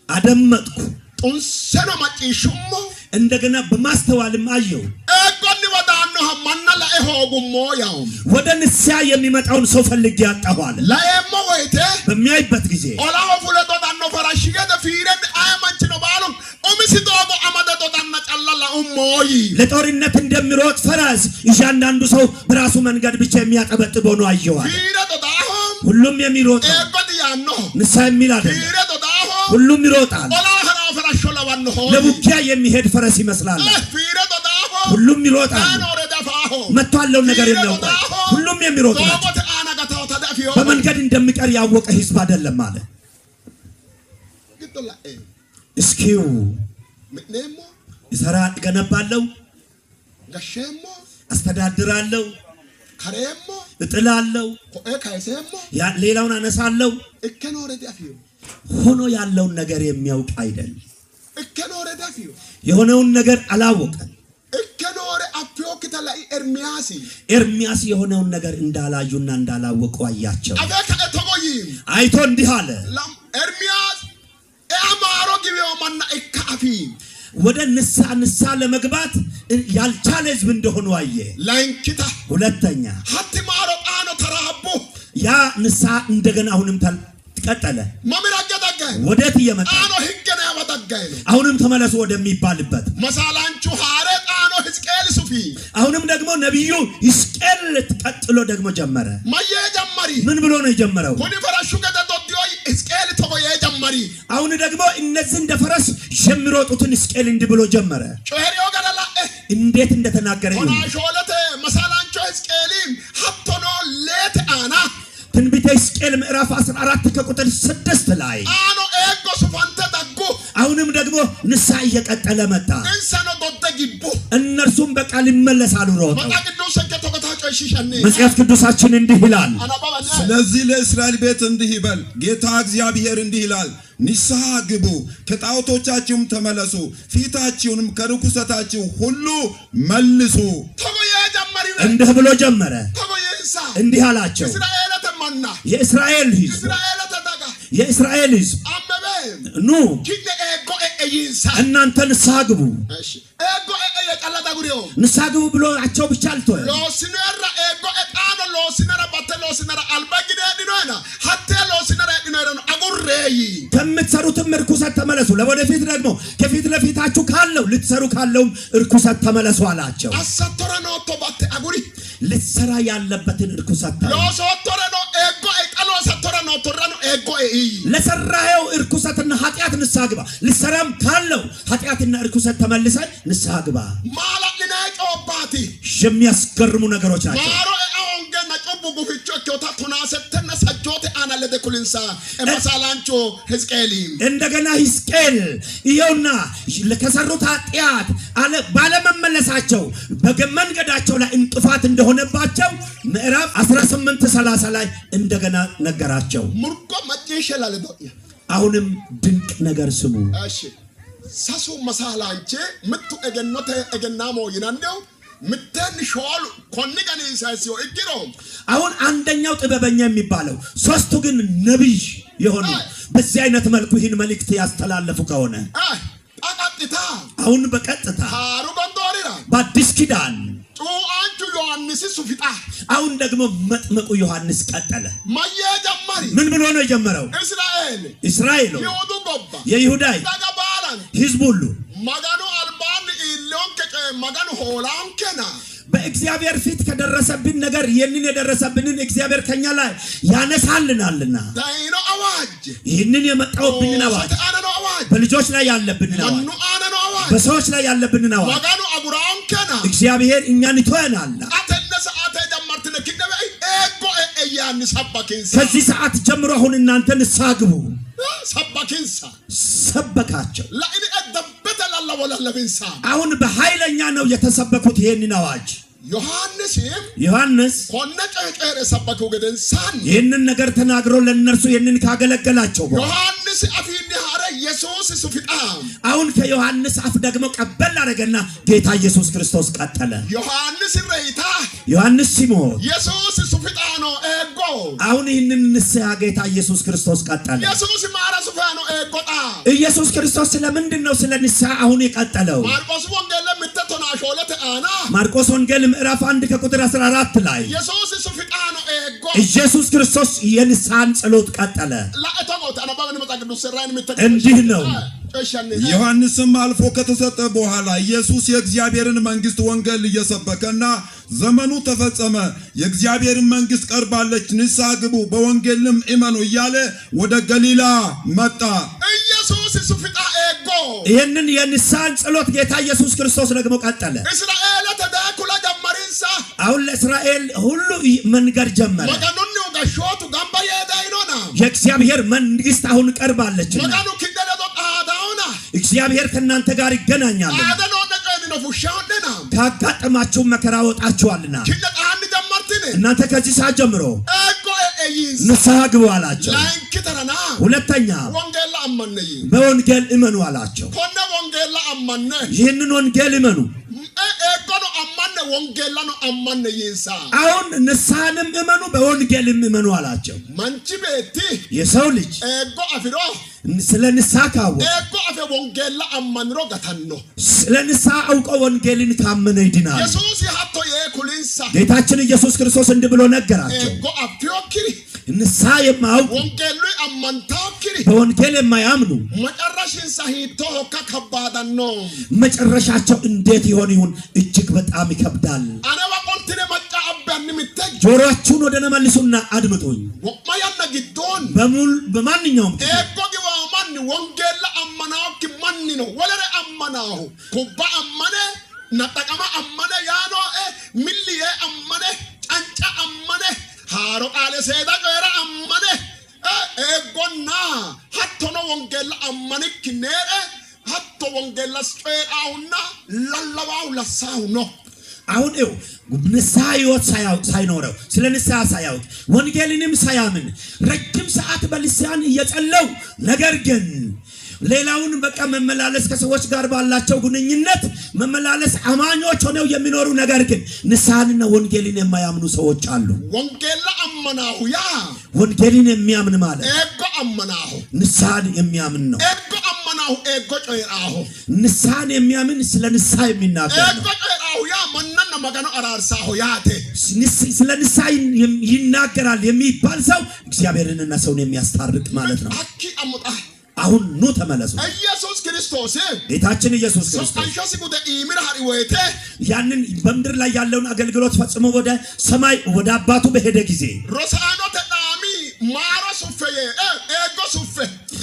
አደመጥኩ ጦንሰና ማጨሹሞ እንደገና በማስተዋልም አየው እቆኒ ወዳኖ ማና ለሆጉሞ ያው ወደ ንስያ የሚመጣውን ሰው ፈልጌ ያጣዋል ለየሞ ወይቴ በሚያይበት ጊዜ ኦላው ፍለቶ ዳኖ ፈራሽገ ደፊረን አያማንች ነው ባሉ ኦምሲዶጎ አማደቶ ዳና ጫላላ ኡሞይ ለጦርነት እንደሚሮጥ ፈረስ እያንዳንዱ ሰው በራሱ መንገድ ብቻ የሚያጠበጥበው ነው አየዋል ፊረቶ ዳሆም ሁሉም የሚሮጥ እቆኒ ያኖ ንስያ የሚል አይደል ፊረቶ ዳሆም ሁሉም ይሮጣል ኦላው ሀራ ፈራሾ ለዋን ሆይ ለቡኪያ የሚሄድ ፈረስ ይመስላል ፊረቶ ዳሆም ሁሉም ይሮጣል አኖረ ደፋሆ መጥቷለው ነገር የለውም ሁሉም የሚሮጥ ነው በመንገድ እንደሚቀር ያወቀ ህዝብ አይደለም ማለት እስኪው ምኔሞ ይሰራ ገነባለው ገሸሞ አስተዳድራለው ከሬሞ እጥላለው ከይሴሞ ያ ሌላውን አነሳለው እከኖረ ደፊዮ ሆኖ ያለውን ነገር የሚያውቅ አይደል እከኖረ ደፊዮ የሆነውን ነገር አላወቀም እከኖረ አፍዮ ከተላይ ኤርሚያስ የሆነውን ነገር እንዳላዩና እንዳላወቁ አያቸው አበከ እተቆይም አይቶ እንዲህ አለ ኤርሚያስ አማሮ ግቢዮ ማና እካፊ ወደ ንሳ ለመግባት ያልቻለ ህዝብ እንደሆነ አየ ላንኪታ ሁለተኛ ሀቲ ማሮ ጣኖ ተራቦ ያ ንሳ እንደገና አሁንም ቀጠለ ማምራገዳገ ወዴት እየመጣ ጣኖ ህገና ያወጣጋይ አሁንም ተመለሱ ወደሚባልበት መሳላንቹ ሐረ ጣኖ ሕዝቅኤል ሱፊ አሁንም ደግሞ ነብዩ ሕዝቅኤል ተቀጥሎ ደግሞ ጀመረ ማየ ጀመሪ ምን ብሎ ነው የጀመረው ኮኒ ፈራሹ ገደዶዲዮይ ሕዝቅኤል ተቆየ ጀመሪ አሁን ደግሞ እነዚህ እንደ ፈረስ የሚሮጡትን ሕዝቅኤል እንዲህ ብሎ ጀመረ ጮሄሪዮ ገደላ እንዴት እንደተናገረ ሆና ሾለተ መሳላንቹ ሕዝቅኤልም ሀብቶኖ ሌት አና ትንቢተ ሕዝቅኤል ምዕራፍ 14 ከቁጥር 6 ላይ አኖ ኤጎ ሱፋንተ ደጉ አሁንም ደግሞ ንሳ እየቀጠለ መጣ እንሰኖ ዶደጊቡ እነርሱም በቃል ይመለሳሉ ሮጥ መጣቅዱስ ከተቆታጮ ይሽሸኒ መጽሐፍ ቅዱሳችን እንዲህ ይላል ስለዚህ ለእስራኤል ቤት እንዲህ ይበል ጌታ እግዚአብሔር እንዲህ ይላል ንስሐ ግቡ ከጣዖቶቻችሁም ተመለሱ ፊታችሁንም ከርኩሰታችሁ ሁሉ መልሱ ተቆየ ጀመሪ እንዲህ ብሎ ጀመረ ተቆየንሳ እንዲህ አላቸው እስራኤል ተማና የእስራኤል ሕዝብ እስራኤል ተዳጋ የእስራኤል ሕዝብ አመበ ኑ ኪነ ኤጎ ኤይንሳ እናንተ ንስሐ ግቡ እሺ ኤጎ የቀላዳ ጉሪዮ ንስሐ ግቡ ብሎአቸው ብቻ አልተወ ሎሲነራ ኤጎ ኤጣኖ ሎሲነራ ባተ ሎሲነራ አልባጊደ ዲኖና ሀተ ሎሲነራ ዲኖና አጉሬይ ከምትሰሩትም እርኩሰት ተመለሱ ለወደፊት ደግሞ ከፊት ለፊታችሁ ካለው ልትሰሩ ካለውም እርኩሰት ተመለሱ አላቸው አሰተረ ነው ተባተ አጉሪ ልትሰራ ያለበትን እርኩሰት ሎሶተረ ነው ኤጎ ኤጣኖ ሰተረ ነው ተረኑ ኤጎ ኤይ ለሰራየው እርኩሰትና ኃጢአት ንስሐ ግባ ልትሰራም ካለው ኃጢአትና እርኩሰት ተመልሰ ንስሐ ግባ ማላልና ጮባቲ የሚያስገርሙ ነገሮች ናቸው ማሮ አሁንገና ጮቡ ጉፍቾ ኪዮታ ቱናሰተና ሰጆተ አናለደ ኩልንሳ መሳላንቾ ሕዝቅኤል እንደገና ሕዝቅኤል ይኸውና ከሰሩት ኃጢአት ባለመመለሳቸው በመንገዳቸው ላይ እንቅፋት እንደሆነባቸው ምዕራፍ 18:30 ላይ እንደገና ነገራቸው ሙርቆ መጪሸላለ ዶያ አሁንም ድንቅ ነገር ስሙ እሺ ሳሱ መሳላንቼ ምቱ እገኖተ እገናሞ ይናንደው ምተን ሾል ኮንቀኒ ሳይሲዮ እግሮ አሁን አንደኛው ጥበበኛ የሚባለው ሶስቱ ግን ነብይ የሆኑ በዚህ አይነት መልኩ ይህን መልእክት ያስተላለፉ ከሆነ አቃጥታ አሁን በቀጥታ ሃሩ ጎንዶሪራ በአዲስ ኪዳን ጩአንቹ ዮሐንስ ሱፊጣ አሁን ደግሞ መጥመቁ ዮሐንስ ቀጠለ ማየ ጀመሪ ምን ብሎ ነው የጀመረው እስራኤል ይሁዱ ጎባ የይሁዳይ ሕዝብ ሁሉ ማጋኑ አልባን ኢሎን ከቀ ማጋኑ ሆላን ከና በእግዚአብሔር ፊት ከደረሰብን ነገር ይህንን የደረሰብንን እግዚአብሔር ከኛ ላይ ያነሳልናልና ዳይኖ አዋጅ ይህንን የመጣውብንን አዋጅ በልጆች ላይ ያለብንን አዋጅ በሰዎች ላይ ያለብንን አዋጅ ማጋኑ አጉራን ከና እግዚአብሔር እኛን ይተወናል አተነሰ አተ ጀመርትነ ኪደበ ኤጎ ኤያን ሰባኪንሳ ከዚህ ሰዓት ጀምሮ አሁን እናንተ ንስሐ ግቡ ሰባኪንሳ ሰበካቸው ለእኔ አደበተ ላላ ወላ ለብንሳ አሁን በኃይለኛ ነው የተሰበኩት ይሄንን አዋጅ ዮሐንስ ኮነ ጨጨረ ሰበኩ ገደንሳን ይሄንን ነገር ተናግሮ ለነርሱ ይሄንን ካገለገላቸው ዮሐንስ አፊኒ ሐረ ኢየሱስ ኢየሱስ ሱፊጣም አሁን ከዮሐንስ አፍ ደግሞ ቀበል አደረገና ጌታ ኢየሱስ ክርስቶስ ቀጠለ። ዮሐንስ ረይታ ዮሐንስ ሲሞት ኢየሱስ ሱፊጣኖ ኤጎ አሁን ይህንን ንስሐ ጌታ ኢየሱስ ክርስቶስ ቀጠለ። ኢየሱስ ማራ ሱፋኖ ኤጎጣ ኢየሱስ ክርስቶስ ስለምንድን ነው ስለ ንስሐ አሁን የቀጠለው? ማርቆስ ወንጌል ለምትተና ሾለተ አና ማርቆስ ወንጌል ምዕራፍ 1 ከቁጥር 14 ላይ ኢየሱስ ሱፊጣኖ ኤጎ ኢየሱስ ክርስቶስ የንስሐን ጸሎት ቀጠለ። ላእተሞት አናባበን መጣቅዱስ ሰራይን ምትተ እንዲህ ነው። ዮሐንስም አልፎ ከተሰጠ በኋላ ኢየሱስ የእግዚአብሔርን መንግሥት ወንጌል እየሰበከና ዘመኑ ተፈጸመ፣ የእግዚአብሔርን መንግሥት ቀርባለች፣ ንስሐ ግቡ፣ በወንጌልም እመኑ እያለ ወደ ገሊላ መጣ። ኢየሱስ ሱፊጣ ኤጎ ይህንን የንስሐን ጸሎት ጌታ ኢየሱስ ክርስቶስ ደግሞ ቀጠለ። እስራኤል ተዳኩላ ጀመሪንሳ አሁን ለእስራኤል ሁሉ መንገድ ጀመረ። መጋኑኒ ጋሾቱ ጋምባ የዳይኖና የእግዚአብሔር መንግሥት አሁን ቀርባለችና መጋኑ ኪደለቶ ቃዳውና እግዚአብሔር ከእናንተ ጋር ይገናኛል። አደኖ ነቀኒ ነው ፉሻውደና ካጋጠማችሁ መከራ ወጣችኋልና ኪደቃን ጀመርቲነ እናንተ ከዚህ ሰዓት ጀምሮ ኤጎ ኤይስ ንስሐ ግቡ አላቸው። ላንኪተረና ሁለተኛ ወንጌል አመነይ በወንጌል እመኑ አላቸው። ኮነ ወንጌል አመነ ይህንን ወንጌል እመኑ። ኤጎ ነው አመነ ወንጌል ነው አመነ ይንሳ አሁን ንስሐንም እመኑ በወንጌልም እመኑ አላቸው። ማንቺ ቤቲ የሰው ልጅ ኤጎ አፊሮ ስለ ንስሐ ካወቀ ኤጎ አፌ ወንጌል አመንሮ ገተኖ ስለ ንስሐ አውቆ ወንጌልን ካመነ ይድናል። ኢየሱስ ያቶ የኩሊንሳ ጌታችን ኢየሱስ ክርስቶስ እንዲህ ብሎ ነገራቸው። ኤጎ አፊዮ ኪሪ ንስሐ የማያውቁ ወንጌሉ አመንታው ኪሪ በወንጌል የማያምኑ መጨረሻን ሳይቶ ከከባዳኖ መጨረሻቸው እንዴት ይሆን እጅግ በጣም ይከብዳል። አነባ ቆልትነ መጣ አባን ምትጅ ጆሮአችሁን ወደ እኔ መልሱና አድምጡኝ። ወማያና ግዶን በማንኛውም ኤጎ ማን ወንጌል አመናው ማን ነው ወለረ አመናው ኩባ አመነ ነጠቀማ አመነ ያኖ ሚሊየ አመነ ጫንጫ አመነ ሃሮ ቃለ ሰዳ ቀራ አመነ ኤጎና ሀቶኖ ወንጌል አመንክ ነረ ሀቶ ወንጌል አስፈራውና ለለባው ለሳው ነው። አሁን ንስሐ ሕይወት ሳይኖረው ስለ ንስሐ ሳያውቅ ወንጌልንም ሳያምን ረጅም ሰዓት በልሳን እየጸለው ነገር ግን ሌላውን በቃ መመላለስ ከሰዎች ጋር ባላቸው ግንኙነት መመላለስ አማኞች ሆነው የሚኖሩ ነገር ግን ንስሐንና ወንጌልን የማያምኑ ሰዎች አሉ። ወንጌል አመናሁ ያ ወንጌልን የሚያምን ማለት ኤጎ አመናሁ ንስሐን የሚያምን ነው። ኤጎ አመናሁ ኤጎ ጮይራሁ ንስሐን የሚያምን ስለ ንስሐ የሚናገር ኤጎ ጮይራሁ ያ መነነ መገኑ አራርሳሁ ያቴ ስለ ንስሐ ይናገራል የሚባል ሰው እግዚአብሔርንና ሰውን የሚያስታርቅ ማለት ነው። አኪ አሙጣ አሁን ኑ ተመለሱ። ኢየሱስ ክርስቶስ ጌታችን ኢየሱስ ክርስቶስ አንሾስ ጉደ ኢምር ሀሪ ወይቴ ያንን በምድር ላይ ያለውን አገልግሎት ፈጽሞ ወደ ሰማይ ወደ አባቱ በሄደ ጊዜ ሮሳኖ ተዳሚ ማራ ሱፈየ ኤጎ ሱፈ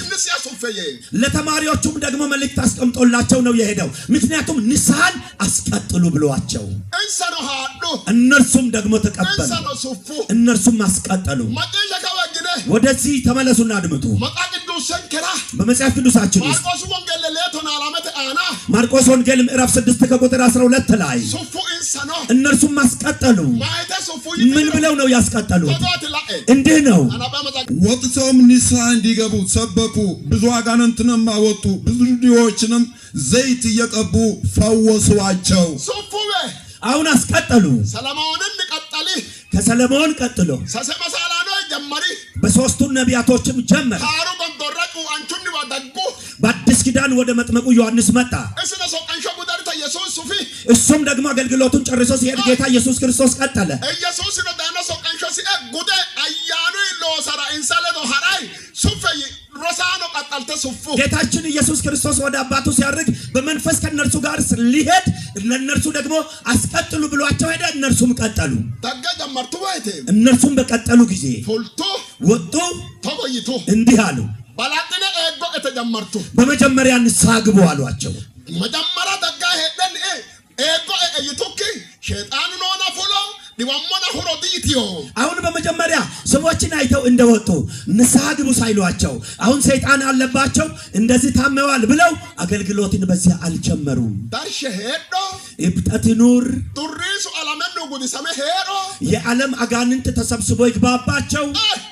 ንስያ ሱፈየ ለተማሪዎቹም ደግሞ መልእክት አስቀምጦላቸው ነው የሄደው። ምክንያቱም ንስሐን አስቀጥሉ ብሏቸው እንሰኖ ሃዱ እነርሱም ደግሞ ተቀበሉ። እንሰኖ ሱፉ እነርሱም አስቀጠሉ። ማጤጀ ከወግነ ወደዚህ ተመለሱና አድምጡ። መጣቅዱስ ሰንከራ በመጽሐፍ ቅዱሳችን ውስጥ ማርቆስ ወንጌል ለሌቶና አላመተ አና ማርቆስ ወንጌል ምዕራፍ 6 ከቁጥር 12 ላይ ሱፉ እንሰኖ እነርሱም አስቀጠሉ። ማይተ ሱፉ ምን ብለው ነው ያስቀጠሉት? ተዶት ላኤ እንዲህ ነው። አናባ መጣቅ ወጥተውም ንስሐ እንዲገቡ ሰበኩ። ብዙ አጋንንትንም አወጡ። ብዙ ድሆችንም ዘይት እየቀቡ ፈወሱአቸው። ሱፉ አሁን አስቀጠሉ። ሰለሞንን ቀጠሊ ከሰለሞን ቀጥሎ ሰሰመሳላኖ ጀመሪ በሶስቱ ነቢያቶችም ጀመረ። ሃሩ ጎንዶራቁ አንቹን ወደጉ በአዲስ ኪዳን ወደ መጥመቁ ዮሐንስ መጣ። እስነ ሶቀንሾ ጉዳርታ ኢየሱስ ሱፊ እሱም ደግሞ አገልግሎቱን ጨርሶ ሲሄድ ጌታ ኢየሱስ ክርስቶስ ቀጠለ። ኢየሱስ ነው ዳና ሶቀንሾ ሲኤ ጉደ አያኑ ሎሰራ ኢንሳለዶ ሃራይ ሱፊ ሮሳኖ ቀጠልተ ሱፉ ጌታችን ኢየሱስ ክርስቶስ ወደ አባቱ ሲያርግ በመንፈስ ከነርሱ ጋር ሊሄድ ለነርሱ ደግሞ አስቀጥሉ ብሏቸው ሄደ። እነርሱም ቀጠሉ። ደጋ ጀመርቱ ወይቴ እነርሱም በቀጠሉ ጊዜ ፉልቱ ወጡ። ተቆይቱ እንዲህ አሉ። ባላጥነ ኤጎ እተጀመርቱ በመጀመሪያ ንስሐ ግቡ አሏቸው። መጀመሪያ ደጋ ሄደን ኤጎ እይቱኪ ሸይጣን ኖና ፉሎ ዲዋሞና ሁሮ ዲቲዮ አሁን በመጀመሪያ ሰዎችን አይተው እንደወጡ ንስሐ ግቡ ሳይሏቸው አሁን ሰይጣን አለባቸው እንደዚህ ታመዋል ብለው አገልግሎትን በዚያ አልጀመሩም። ዳርሸ ሄዶ እብጠት ኑር ዱሪሱ አለመኑ ጉዲ ሰመ ሄዶ የዓለም አጋንንት ተሰብስቦ ይግባባቸው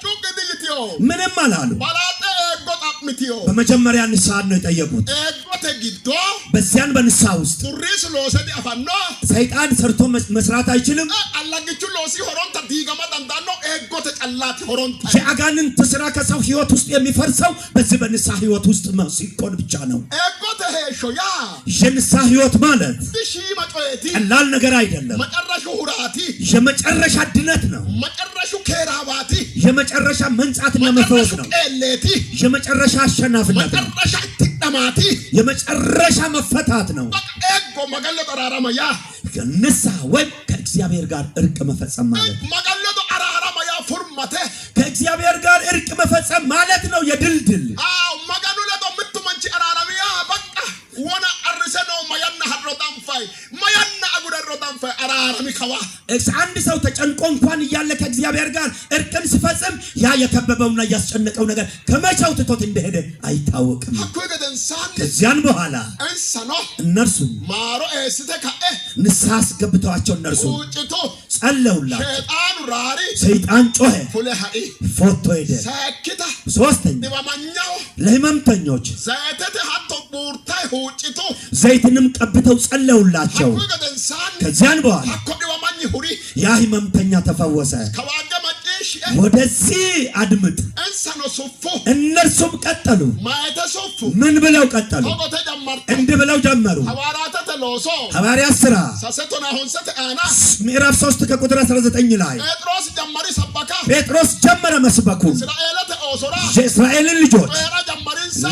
ጩቅ ዲቲዮ ምንም አላሉ። ባላጠ ኤጎ mitio በመጀመሪያ ንስሐ ነው የጠየቁት egote giddo በዚያን በንስሐ ውስጥ turris loosedi afanno ሰይጣን ሰርቶ መስራት አይችልም allagichu loosi horonta diigama dandaanno egote callati horonta የአጋንንት ስራ ከሰው ህይወት ውስጥ የሚፈርሰው በዚህ በንስሐ ህይወት ውስጥ ሲኮን ብቻ ነው egote heesho ya የንስሐ ህይወት ማለት dishi macoeti ቀላል ነገር አይደለም macarrashu hurati የመጨረሻ ድነት ነው macarrashu keerabati የመጨረሻ መንጻትና መፈወስ ነው elleti የመጨረሻ አሸናፊነት ነው macarrasha tidamati የመጨረሻ መፈታት ነው ego magallo ararama ya ንስሐ ወይም ከእግዚአብሔር ጋር እርቅ መፈጸም ማለት magallo ararama ya furmate ከእግዚአብሔር ጋር እርቅ መፈጸም ማለት ነው የድልድል maganu ledo mittu manchi araramiya bakka wona arriseno mayanna hadrotan fay mayanna agudrotan fay ararami kawa አንድ ሰው ተጨንቆ እንኳን እያለ ከእግዚአብሔር ጋር እርቅን ሲፈጽም ያ የከበበውና ያስጨነቀው ነገር ከመቻው ትቶት እንደሄደ አይታወቅም ከዚያን በኋላ እነርሱ ማሮ እስተ ካኤ ንስሐ አስገብተዋቸው እነርሱ ጸለዩላቸው ሸይጣኑ ራሪ ሰይጣን ጮኸ ፉለሃኢ ፎቶ ሄደ ሰክታ ሶስተኛ ለማኛው ለህመምተኞች ዘይተተ ሀቶ ቡርታይ ሁጭቶ ዘይትንም ቀብተው ጸለዩላቸው ከዚያን በኋላ ያ ህመምተኛ ተፈወሰ ወደዚህ አድምጥ እነርሱም ቀጠሉ ምን ብለው ቀጠሉ እንዲህ ብለው ጀመሩ ሐዋርያት ሥራ ምዕራፍ 3 ከቁጥር 19 ላይ ጴጥሮስ ጀመረ መስበኩ የእስራኤልን ልጆች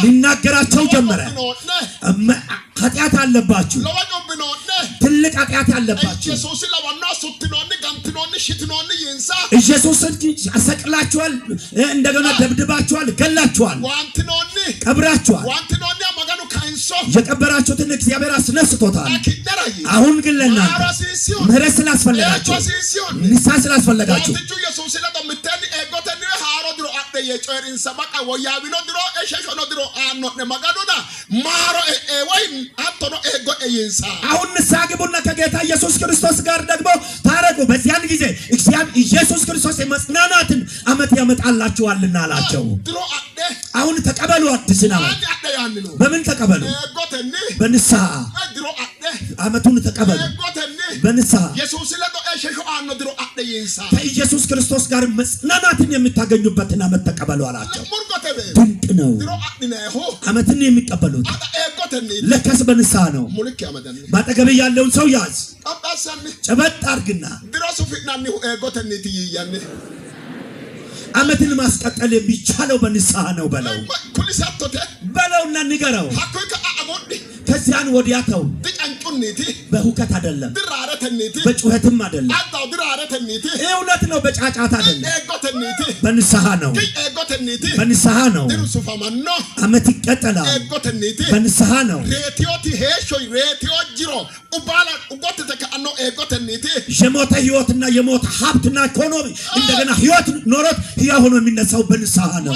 ሊናገራቸው ጀመረ ኃጢአት አለባችሁ ትልቅ ኃጢአት አለባችሁ ኢየሱስን አሰቅላችኋል እንደገና ደብድባችኋል ገላችኋል ቀብራችኋል የቀበራችሁትን እግዚአብሔር አስነስቶታል አሁን ግን ለእናንተ ምህረት ስላስፈለጋችሁ ንስሐ ስላስፈለጋችሁ አሁን ንስሐ ግቡና ከጌታ ኢየሱስ ክርስቶስ ጋር ደግሞ ታረቁ በዚያን ጊዜ ኢየሱስ ክርስቶስ የመጽናናትን ዓመት ያመጣላችኋልና አላቸው አሁን ተቀበሉ አዲስን ዓመት በምን ተቀበሉ በንስሐ ዓመቱን ተቀበሉ በንስሐ ከኢየሱስ ክርስቶስ ጋር መጽናናትን የምታገኙበትን ዓመት ተቀበሉ አላቸው ድንቅ ነው ዓመትን የሚቀበሉት ለካስ በንስሐ ነው ባጠገብ ያለውን ሰው ያዝ ጨበጥ አርግና ዓመትን ማስቀጠል የሚቻለው በንስሐ ነው በለውና ንገረው ከዚያን ወዲያ ተው በሁከት አይደለም በጩኸትም አይደለም እውነት ነው በጫጫታ አይደለም በንስሐ ነው ዓመት ይቀጠላል በንስሐ ነው የሞተ ህይወትና የሞተ ሀብትና ኢኮኖሚ እንደገና ህይወት ኖሮት ሕያው ሆኖ የሚነሳው በንስሐ ነው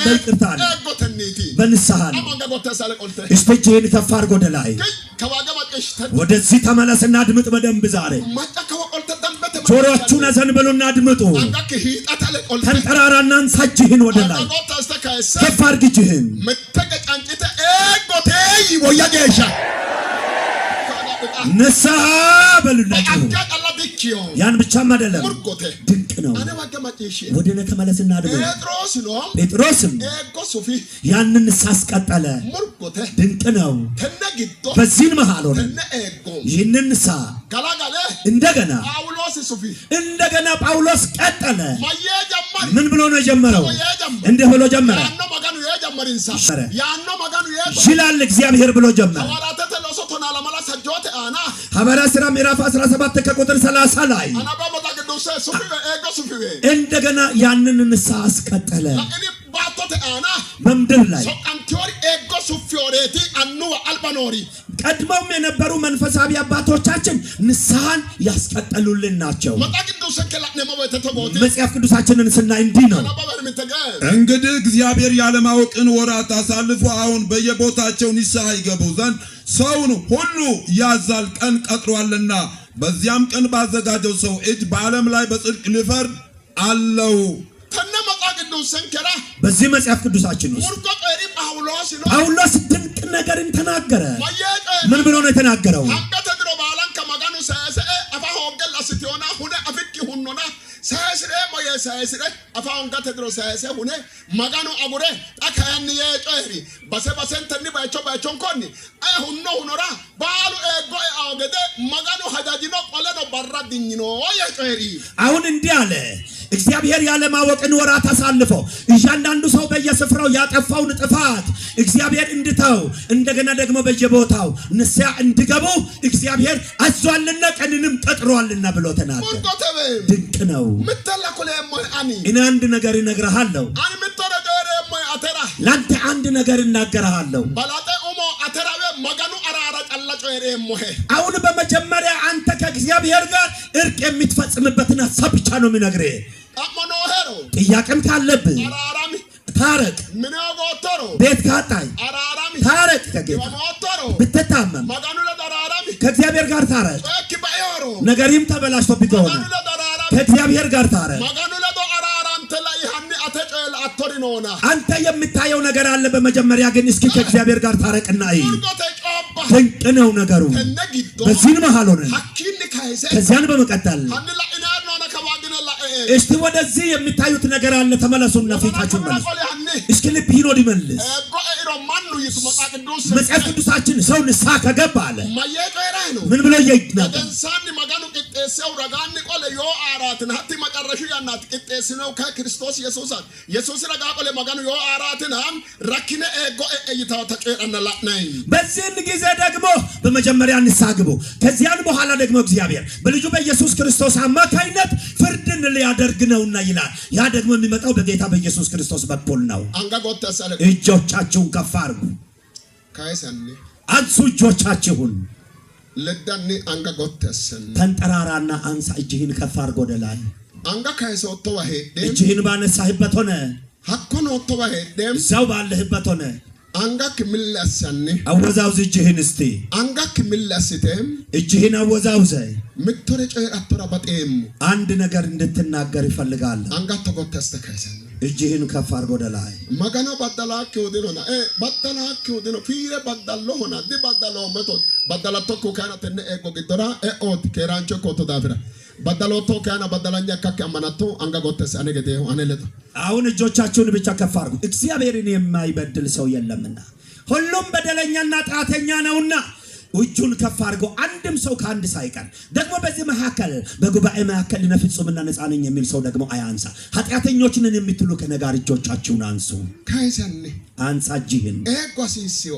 በይቅርታ ነው በንስሐ ነው እስተጅህን ከፍ አድርጎ ወደ ላይ ወደዚህ ተመለስና አድምጥ በደንብ ዛሬ ጆሮአችሁን አዘንብሉና አድምጡ ተንጠራራና አንሳ እጅህን ወደ ላይ ከፍ አድርግ እጅህን ንስሐ በሉላችሁ ያን ብቻም አይደለም ድንቅ ነው ወደ እኔ ተመለስና አድምጥ ጴጥሮስም ያንን ንስሐ አስቀጠለ ድንቅ ነው በዚህን መሃል ሆነ ይህንን ንስሐ እንደገና ጳውሎስ ቀጠለ ምን ብሎ ነው የጀመረው እንዲህ ብሎ ጀመረ ይላል እግዚአብሔር ብሎ ጀመረ ሐዋርያት ሥራ ምዕራፍ 17 ከቁጥር 30 ላይ እንደገና ያንን ንስሐ አስቀጠለ በምድር ላይ ቀድሞም የነበሩ መንፈሳዊ አባቶቻችን ንስሐን ያስቀጠሉልን ናቸው መጽሐፍ ቅዱሳችንን ስናይ እንዲህ ነው እንግዲህ እግዚአብሔር ያለማወቅን ወራት አሳልፎ አሁን በየቦታቸው ንስሐ ይገቡ ዘንድ ሰውን ሁሉ ያዛል ቀን ቀጥሯልና በዚያም ቀን ባዘጋጀው ሰው እጅ በዓለም ላይ በጽድቅ ሊፈርድ አለው በዚህ መጽሐፍ ቅዱሳችን ውስጥ ጳውሎስ ድንቅ ነገርን ተናገረ። ምን ብሎ ነው የተናገረው? Saesre moye saesre afaon gate dro saese hune magano agure akani ye toeri base tani ba chonkoni hunno hunora balu ego agede magano hajajino qoleno barra dinino ye toeri አሁን እንዲህ አለ እግዚአብሔር ያለ ማወቅን ወራት አሳልፎ እያንዳንዱ ሰው በየስፍራው ያጠፋውን ጥፋት እግዚአብሔር እንድተው እንደገና ደግሞ በየቦታው ንስያ እንዲገቡ እግዚአብሔር አዟልና ቀንንም ቀጥሯልና ብሎ ተናገረ። ድንቅ ነው። እኔ አንድ ነገር እነግርሃለሁ። ላንተ አንድ ነገር እናገርሃለሁ። አሁን በመጀመሪያ አንተ ከእግዚአብሔር ጋር እርቅ የምትፈጽምበትን ሐሳብ ብቻ ነው የምነግርህ። ጥያቄም ካለብህ ታረቅ። ቤት ካጣይ ታረቅ። ከጌታ ብትታመም ከእግዚአብሔር ጋር ታረቅ። ነገርም ተበላሽቶ ቢሆን ከእግዚአብሔር ጋር ታረቅ። አንተ የምታየው ነገር አለ። በመጀመሪያ ግን እስኪ ከእግዚአብሔር ጋር ታረቅና አይ ድንቅ ነው ነገሩ። በዚህ መሃል ሆነ ከዚያን በመቀጠል እስቲ ወደዚህ የሚታዩት ነገር አለ። ተመለሱና ፊታችሁን መልሱ። እስኪ ልብ ይኖር ይመልስ። መጽሐፍ ቅዱሳችን ሰው ንስሐ ከገባ አለ ምን ብሎ ይናገር? በዚህ ጊዜ ደግሞ በመጀመሪያ ንስሐ ግቡ። ከዚያን በኋላ ደግሞ እግዚአብሔር በልጁ በኢየሱስ ክርስቶስ አማካይነት ፍርድን ሊያደርግ ነውና ይላል። ያ ደግሞ የሚመጣው በጌታ በኢየሱስ ክርስቶስ በኩል ነው። እጆቻችሁን ከፍ አድርጉ። አንሱ እጆቻችሁን። ለዳኒ አንጋ ጎተሰን ተንጠራራና አንሳ። እጅህን ከፍ አድርጎ ወደላይ አንጋ ካይሶቶ ወሄ እጅህን ባነሳህበት ሆነ ሀኮን ወቶ ወሄ እዛው ባለህበት ሆነ አንጋ ክምላሰኒ አወዛውዝ እጅህን እስቲ አንጋ ክምላስተም እጅህን አወዛውዘ ምትረ ጨይ አጥራ በጤም አንድ ነገር እንድትናገር ይፈልጋል። አንጋ ተጎተስተ ካይሰን እጅህን ከፍ አድርጎ ወደላይ ማጋና ባዳላክ ወደሮና ባዳላክ ወደሮ ፊረ ባዳሎ ሆና ዲ ባዳሎ መቶ ባዳላቶ ኮካናተነ ኤጎ ጊዶራ ኦት ከራንቾ ኮቶ ዳፍራ ባዳሎቶ ካና ባዳላኛ ካከ አማናቶ አንጋ ጎተስ አነገደ አነለቶ አሁን እጆቻችሁን ብቻ ከፍ አድርጉ። እግዚአብሔርን የማይበድል ሰው የለምና ሁሉም በደለኛና ጣተኛ ነውና እጁን ከፍ አድርጎ አንድም ሰው ከአንድ ሳይቀር ደግሞ በዚህ መካከል በጉባኤ መካከል ፍጹምና ነፃ ነኝ የሚል ሰው ደግሞ አያንሳ። ኃጢአተኞችን የምትሉ ከነጋር እጆቻችሁን አንሱ። ካይሰን አንሳ እጅህን ኤጓሲሲዮ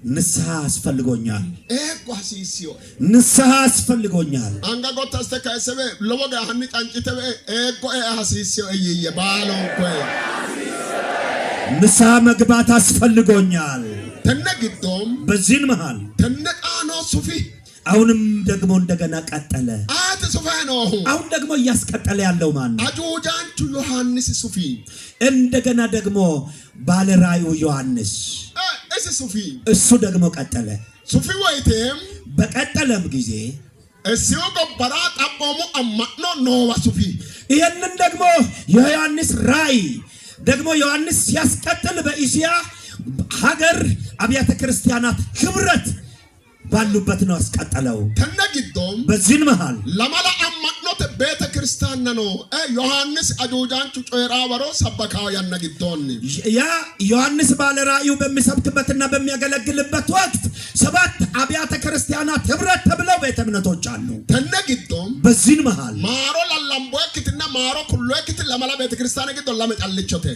ንስሐ አስፈልጎኛል። ንስሐ አስፈልጎኛል። አንጋ ጎታስተ ካይሰበ ለወጋ ሀኒ ጫንጭተበ ኤጎ አሲሲዮ እየባለው ኮይ ንስሐ መግባት አስፈልጎኛል። ተነግዶም በዚህን መሃል ተነቃኖ ሱፊ አሁንም ደግሞ እንደገና ቀጠለ። አት ሱፋ ነው። አሁን ደግሞ እያስቀጠለ ያለው ማን ነው? አጆጃንቹ ዮሐንስ ሱፊ እንደገና ደግሞ ባለ ራእዩ ዮሐንስ እሱ ደግሞ ቀጠለ። ሱፊ ወይቴም በቀጠለም ጊዜ እሲዮ ገበራ ጠቦሙ አማኖ ኖዋ ሱፊ ይሄንን ደግሞ የዮሐንስ ራእይ ደግሞ ዮሐንስ ሲያስቀጥል በእስያ ሀገር አብያተ ክርስቲያናት ህብረት ባሉበት ነው አስቀጠለው። ተነግዶም በዚህን መሃል ለማላ አማኖት ቤተ ክርስቲያን ነው ዮሐንስ አጆጃንቹ ጮራ ወሮ ሰበካ ያነግዶን ያ ዮሐንስ ባለ ራእዩ በሚሰብክበትና በሚያገለግልበት ወቅት 7 አብያተ ክርስቲያናት ህብረት ተብለው ቤተ እምነቶች አሉ። ተነግዶም በዚህን መሃል ማሮ ላላምቦክትና ማሮ ኩሎክት ለማላ ቤተ ክርስቲያን ግዶ ለመጣልቾተ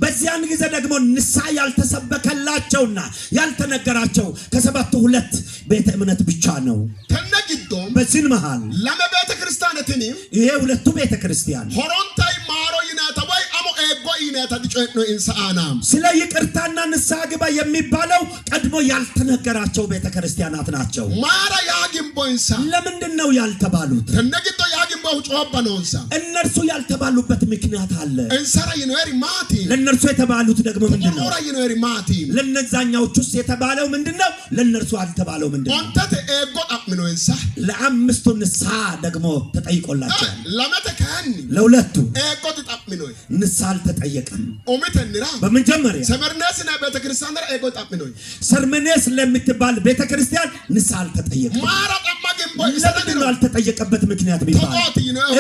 በዚያን ጊዜ ደግሞ ንስሐ ያልተሰበከላቸውና ያልተነገራቸው ከ7 2 ቤተ እምነት ብቻ ነው። ተነግዶም በዚህን መሃል ለቤተ ክርስቲያናትኒ ይሄ ሁለቱ ቤተ ክርስቲያን ሆሮንታይ ማሮ ይናታ ወይ አሞ ኤጎ ይናታ ዲጮት ነው ኢንሳአናም ስለ ይቅርታና ንስሐ ግባ የሚባለው ቀድሞ ያልተነገራቸው ቤተ ክርስቲያናት ናቸው። ማራ ያግምቦ gimboinsa ለምንድነው ያልተባሉት ተነግቶ ያ gimbo ጮባኖንሳ እነርሱ ያልተባሉበት ምክንያት አለ እንሰራ ይኖር ማቲ ለነርሱ የተባሉት ደግሞ ምንድነው ኦራ ይኖር ማቲ ለነዛኛዎቹስ የተባለው ምንድነው ለነርሱ አልተባለው ምንድነው አንተተ ኤጎ አምኖንሳ ለአምስቱ ንስሐ ደግሞ ተጠይቆላቸው ለመተካኒ ለሁለቱ ኤጎ ተጣምኖይ ንስሐ አልተጠየቀም ኦሚተንራ በመጀመሪያ ሰመርነስና ቤተክርስቲያን ኤጎ ተጣምኖይ ሰርመኔስ ለምትባል ቤተክርስቲያን ንስሐ አልተጠየቀም ማራ ጠማገምቦ ለምንድነው አልተጠየቀበት ምክንያት ቢባል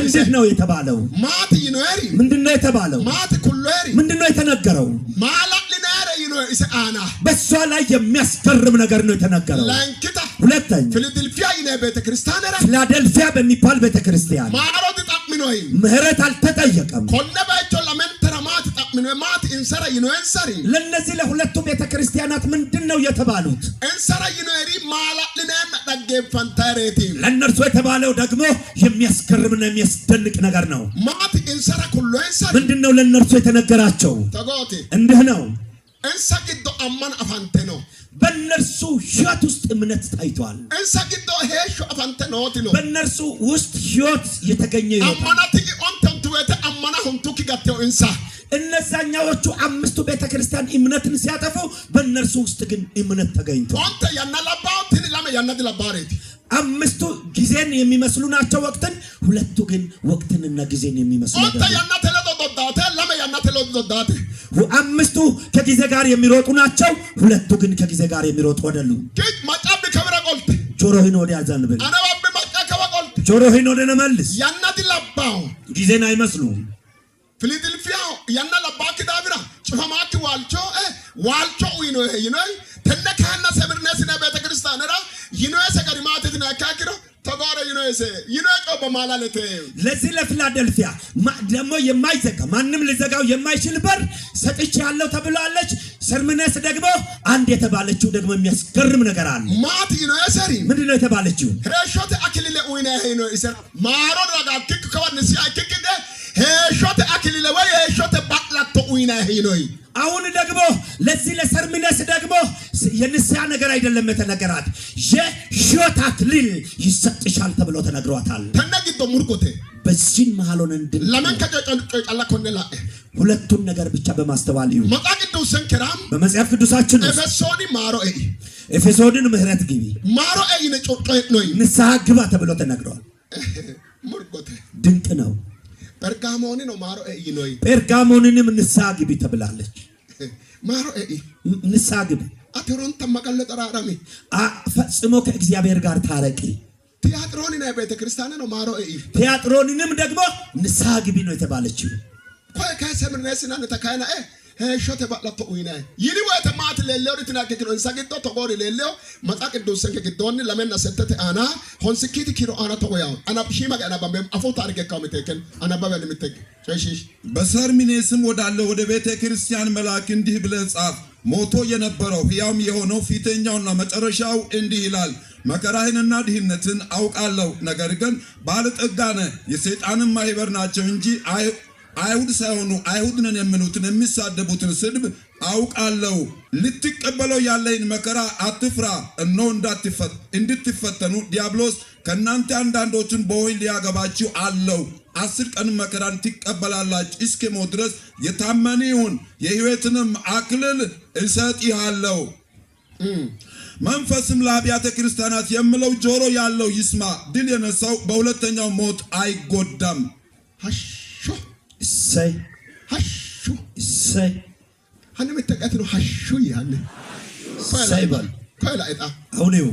እንዴት ነው የተባለው ማቲ ይኖሪ ምንድነው የተባለው ማቲ ኩሎሪ ምንድነው የተነገረው ማላቅ ሊናረ ይኖር ኢሳና በሷ ላይ የሚያስገርም ነገር ነው የተነገረው ላንኪታ ሁለተኛ ፊላዴልፊያ ይነ ቤተክርስቲያን ፊላዴልፊያ በሚባል ቤተክርስቲያን ማሮ ተጣምኖይ ምህረት አልተጠየቀም ኮነባቾ ለመንተራ ማቲ ተጣምኖይ ማቲ እንሰራ ይኖር እንሰሪ ለነዚህ ለሁለቱ ቤተክርስቲያናት ምንድነው የተባሉት እንሰራ ይኖሪ ማላቅ ሊናና ደገፈንታሬቲ ለነርሱ የተባለው ደግሞ የሚያስገርምና የሚያስደንቅ ነገር ነው ማቲ እንሰራ ኩሎ እንሰሪ ምንድነው ለነርሱ የተነገራቸው ተጎቴ እንዲህ ነው እንሰግዶ አማን አፋንተ ነው በነርሱ ሕይወት ውስጥ እምነት ታይቷል እንሰግዶ ሄሾ አፋንተ ኖት ነው በነርሱ ውስጥ ሕይወት የተገኘ ይወጣል አማናቲ ኦንተንቱ ወተ አማና ሁንቱክ ጋተው እንሳ እነዛኛዎቹ አምስቱ ቤተክርስቲያን እምነትን ሲያጠፉ በእነርሱ ውስጥ ግን እምነት ተገኝቷል አንተ ያናላባውትን ለማ ያናድላባሬት አምስቱ ጊዜን የሚመስሉ ናቸው ወቅትን ሁለቱ ግን ወቅትንና ጊዜን የሚመስሉ አንተ ያናተለዶዳተ ለማ ያናተለዶዳተ አምስቱ ከጊዜ ጋር የሚሮጡ ናቸው ሁለቱ ግን ከጊዜ ጋር የሚሮጡ አይደሉም ከት ማጫብ ከብረ ቆልት ጆሮህን ወደ ያዛንበል አናባብ ማጫ ከበቆልት ጆሮህን ወደ ነመልስ ያናድላባው ጊዜን አይመስሉም ፊላዴልፊያ ያናላባክ ዳብራ ጭፈማክ ዋልቾ ይኖይ ተነካና ሰብርነስና ቤተክርስቲያን ራ ይኖይ ሰገሪማትትና ካክሮ ተጓረ ይኖይ ቆ በማላለተ ለዚህ ለፊላዴልፊያ ደግሞ የማይዘጋ ማንም ሊዘጋው የማይችል በር ሰጥቼ ያለው ተብላለች ሰርምነስ ደግሞ አንድ የተባለችው ደግሞ የሚያስገርም ነገር አለ ማት ይኖይ ሰሪ ምንድነው የተባለችው ሄሾተ አክሊለ ይኖይ ይሰራ ማሮ ረጋክ ከወንሲ አክክደ ሄሾተ አክሊለ ወይ ሄሾተ ባቅላቶ ይኖይ አሁን ደግሞ ለዚህ ለሰርምነስ ደግሞ የንስያ ነገር አይደለም የተነገራት የሕይወት አክሊል ይሰጥሻል ተብሎ ተነግሯታል ተነግዶ ሙርቆቴ በዚህ መሃል ሆነን ለምን ከጨጨላ ኮነላ ሁለቱን ነገር ብቻ በማስተዋል ይሁን መጻቅዱስን ክራም በመጽሐፍ ቅዱሳችን ኤፌሶኒ ማሮ ኤፌሶንን ምህረት ግቢ ማሮ ነጮጮ ነው ንስሐ ግባ ተብሎ ተነግሯል ሙርቆቴ ድንቅ ነው ጴርጋሞኒ ነው ማሮ ይኖይ ጴርጋሞንንም ንስሐ ግቢ ተብላለች ማሮ ንስሐ ግቢ አትሮን ተመቀለ ጠራራሚ ፈጽሞ ከእግዚአብሔር ጋር ታረቂ ቲያትሮንና ቤተክርስቲያን ነው ማሮ ቲያትሮንንም ደግሞ ንስሐ ግቢ ነው የተባለችው ከሰምነስና ተካና ሄሾተ ባላቶ ይናይ ይሊ ወተ ማት ለለው ሪትናከክሮ እንሳገቶ ተቆሪ ለለው መጻቅዱስ ሰንከግዶን ለመና ሰተተ አና ሆንስኪቲ ኪሮ አና ተቆያው አና ሺማ ገና ባምበም አፎ ታርገ ካመተከን አና ባበል ምትክ ሸሺሽ በሰርሚኔስም ወዳለው ወደ ቤተ ክርስቲያን መልአክ እንዲህ ብለህ ጻፍ ሞቶ የነበረው ሕያውም የሆነው ፊተኛውና መጨረሻው እንዲህ ይላል መከራህንና ድህነትን አውቃለሁ ነገር ግን ባለጠጋ ነህ የሰይጣንን ማህበር ናቸው እንጂ አይሁድ ሳይሆኑ አይሁድ ነን የሚሉትን የሚሳደቡትን ስድብ አውቃለሁ ልትቀበለው ያለህን መከራ አትፍራ እነሆ እንድትፈተኑ ዲያብሎስ ከናንተ አንዳንዶችን በወህኒ ሊያገባችሁ አለው 10 ቀን መከራን ትቀበላላችሁ እስከሞት ድረስ የታመነ ይሁን የሕይወትንም አክሊል እሰጥሃለሁ መንፈስም ለአብያተ ክርስቲያናት የሚለው ጆሮ ያለው ይስማ ድል የነሳው በሁለተኛው ሞት አይጎዳም ሰይ ሀነ መተቀት ነው ሀሹ ያለ ሳይባል ከላይጣ አሁንው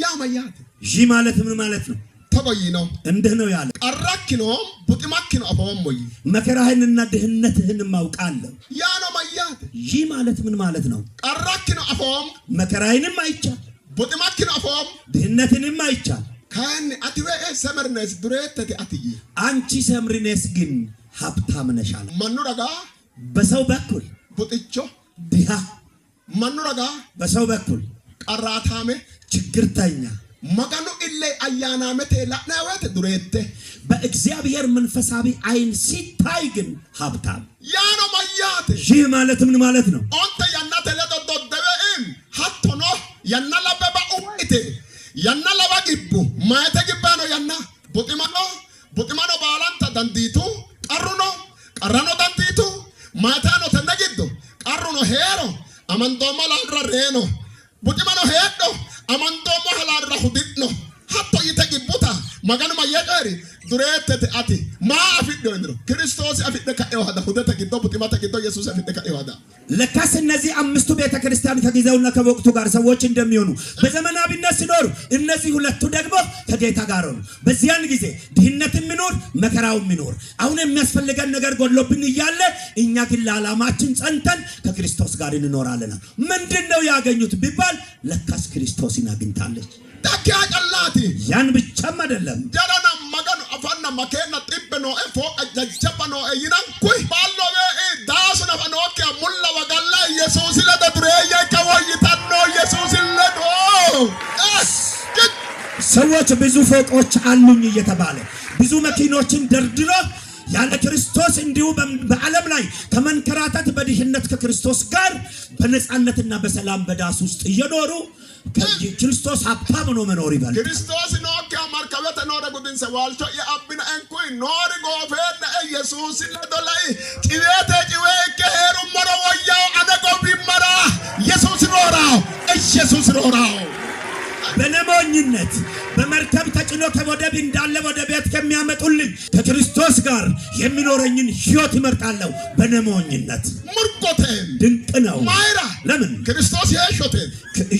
ያ ማያት ጂ ማለት ምን ማለት ነው ተቆይ ነው እንደ ነው ያለ ቀራክ ነው ቡጥማክ ነው አፈወም ወይ መከራህንና ድህነትህን ማውቃለሁ ያ ነው ማያት ጂ ማለት ምን ማለት ነው ቀራክ ነው አፈወም መከራህንም አይቻል ቡጥማክ ነው አፈወም ድህነትንም አይቻል ካን አትወ ሰመርነስ ድሬተት አትይ አንቺ ሰምርነስ ግን ሀብታም ነሻል ማኑ ረጋ በሰው በኩል ቡጥቾ ዲሃ ማኑ ረጋ በሰው በኩል ቀራታሜ ችግርተኛ መጋኑ ኢለ አያናመቴ ላናወት ድሬተ በእግዚአብሔር መንፈሳዊ አይን ሲታይ ግን ሀብታም ያ ነው ማያት ይህ ማለት ምን ማለት ነው አንተ ያናተ ለዶደበም ሀቶ ነው ያናለበባ ኡኢቴ ያናለባ ግቡ dandiitu qarruno qarrano dandiitu maataano tennagiddo qarruno heero amandooma laarra reeno buximano heedho amandooma halaarra hudidno hatto yite gibbuta maganuma yeqeeri dureettete ati maa afidho indiro ክርስቶስ afidhe ka'e hada hudete giddo buximate giddo ኢየሱስ afidhe ka'e hada ለካስ እነዚህ አምስቱ ቤተ ክርስቲያን ከጊዜውና ከወቅቱ ጋር ሰዎች እንደሚሆኑ በዘመናዊነት ሲኖሩ እነዚህ ሁለቱ ደግሞ ከጌታ ጋር ሆኑ። በዚያን ጊዜ ድህነትም ይኖር መከራውም ይኖር አሁን የሚያስፈልገን ነገር ጎድሎብን እያለ እኛ ግን ለዓላማችን ጸንተን ከክርስቶስ ጋር እንኖራለን። ምንድነው ያገኙት ቢባል ለካስ ክርስቶስን አግኝታለች። ታኪያ ጨላቲ ያን ብቻም አይደለም ጀራና ማጋኑ አፋና ማከና ጥብኖ ኤፎ አጀጀበኖ ይናን ኩይ ባሎ ዳሱና ፈኖከ ሙላ ወጋላ ኢየሱስ ለደድሬየ ከወይታኖ ኢየሱስ ለዶ ሰዎች ብዙ ፎቆች አሉኝ እየተባለ ብዙ መኪኖችን ደርድሮ ያለ ክርስቶስ እንዲሁ በዓለም ላይ ከመንከራተት በድህነት ከክርስቶስ ጋር በነጻነትና በሰላም በዳስ ውስጥ እየኖሩ ክርስቶስ ሀብታም ነው መኖር ይባል ክርስቶስ ነው ከማርከበተ ነው ደጉድን ሰዋልቶ የአብና እንኩይ ኖር ጎፈነ ኢየሱስ ለዶላይ ጭቤተ ጭዌ ከሄሩ መሮ ወያው አነጎ ቢመራ ኢየሱስ ኖራው ኢየሱስ ኖራው በነሞኝነት በመርከብ ተጭኖ ከወደብ እንዳለ ወደ ቤት ከሚያመጡልኝ ከክርስቶስ ጋር የሚኖረኝን ሕይወት ይመርጣለሁ። በነሞኝነት ሙርቆቴን ድንቅ ነው ማይራ ለምን ክርስቶስ የሾቴ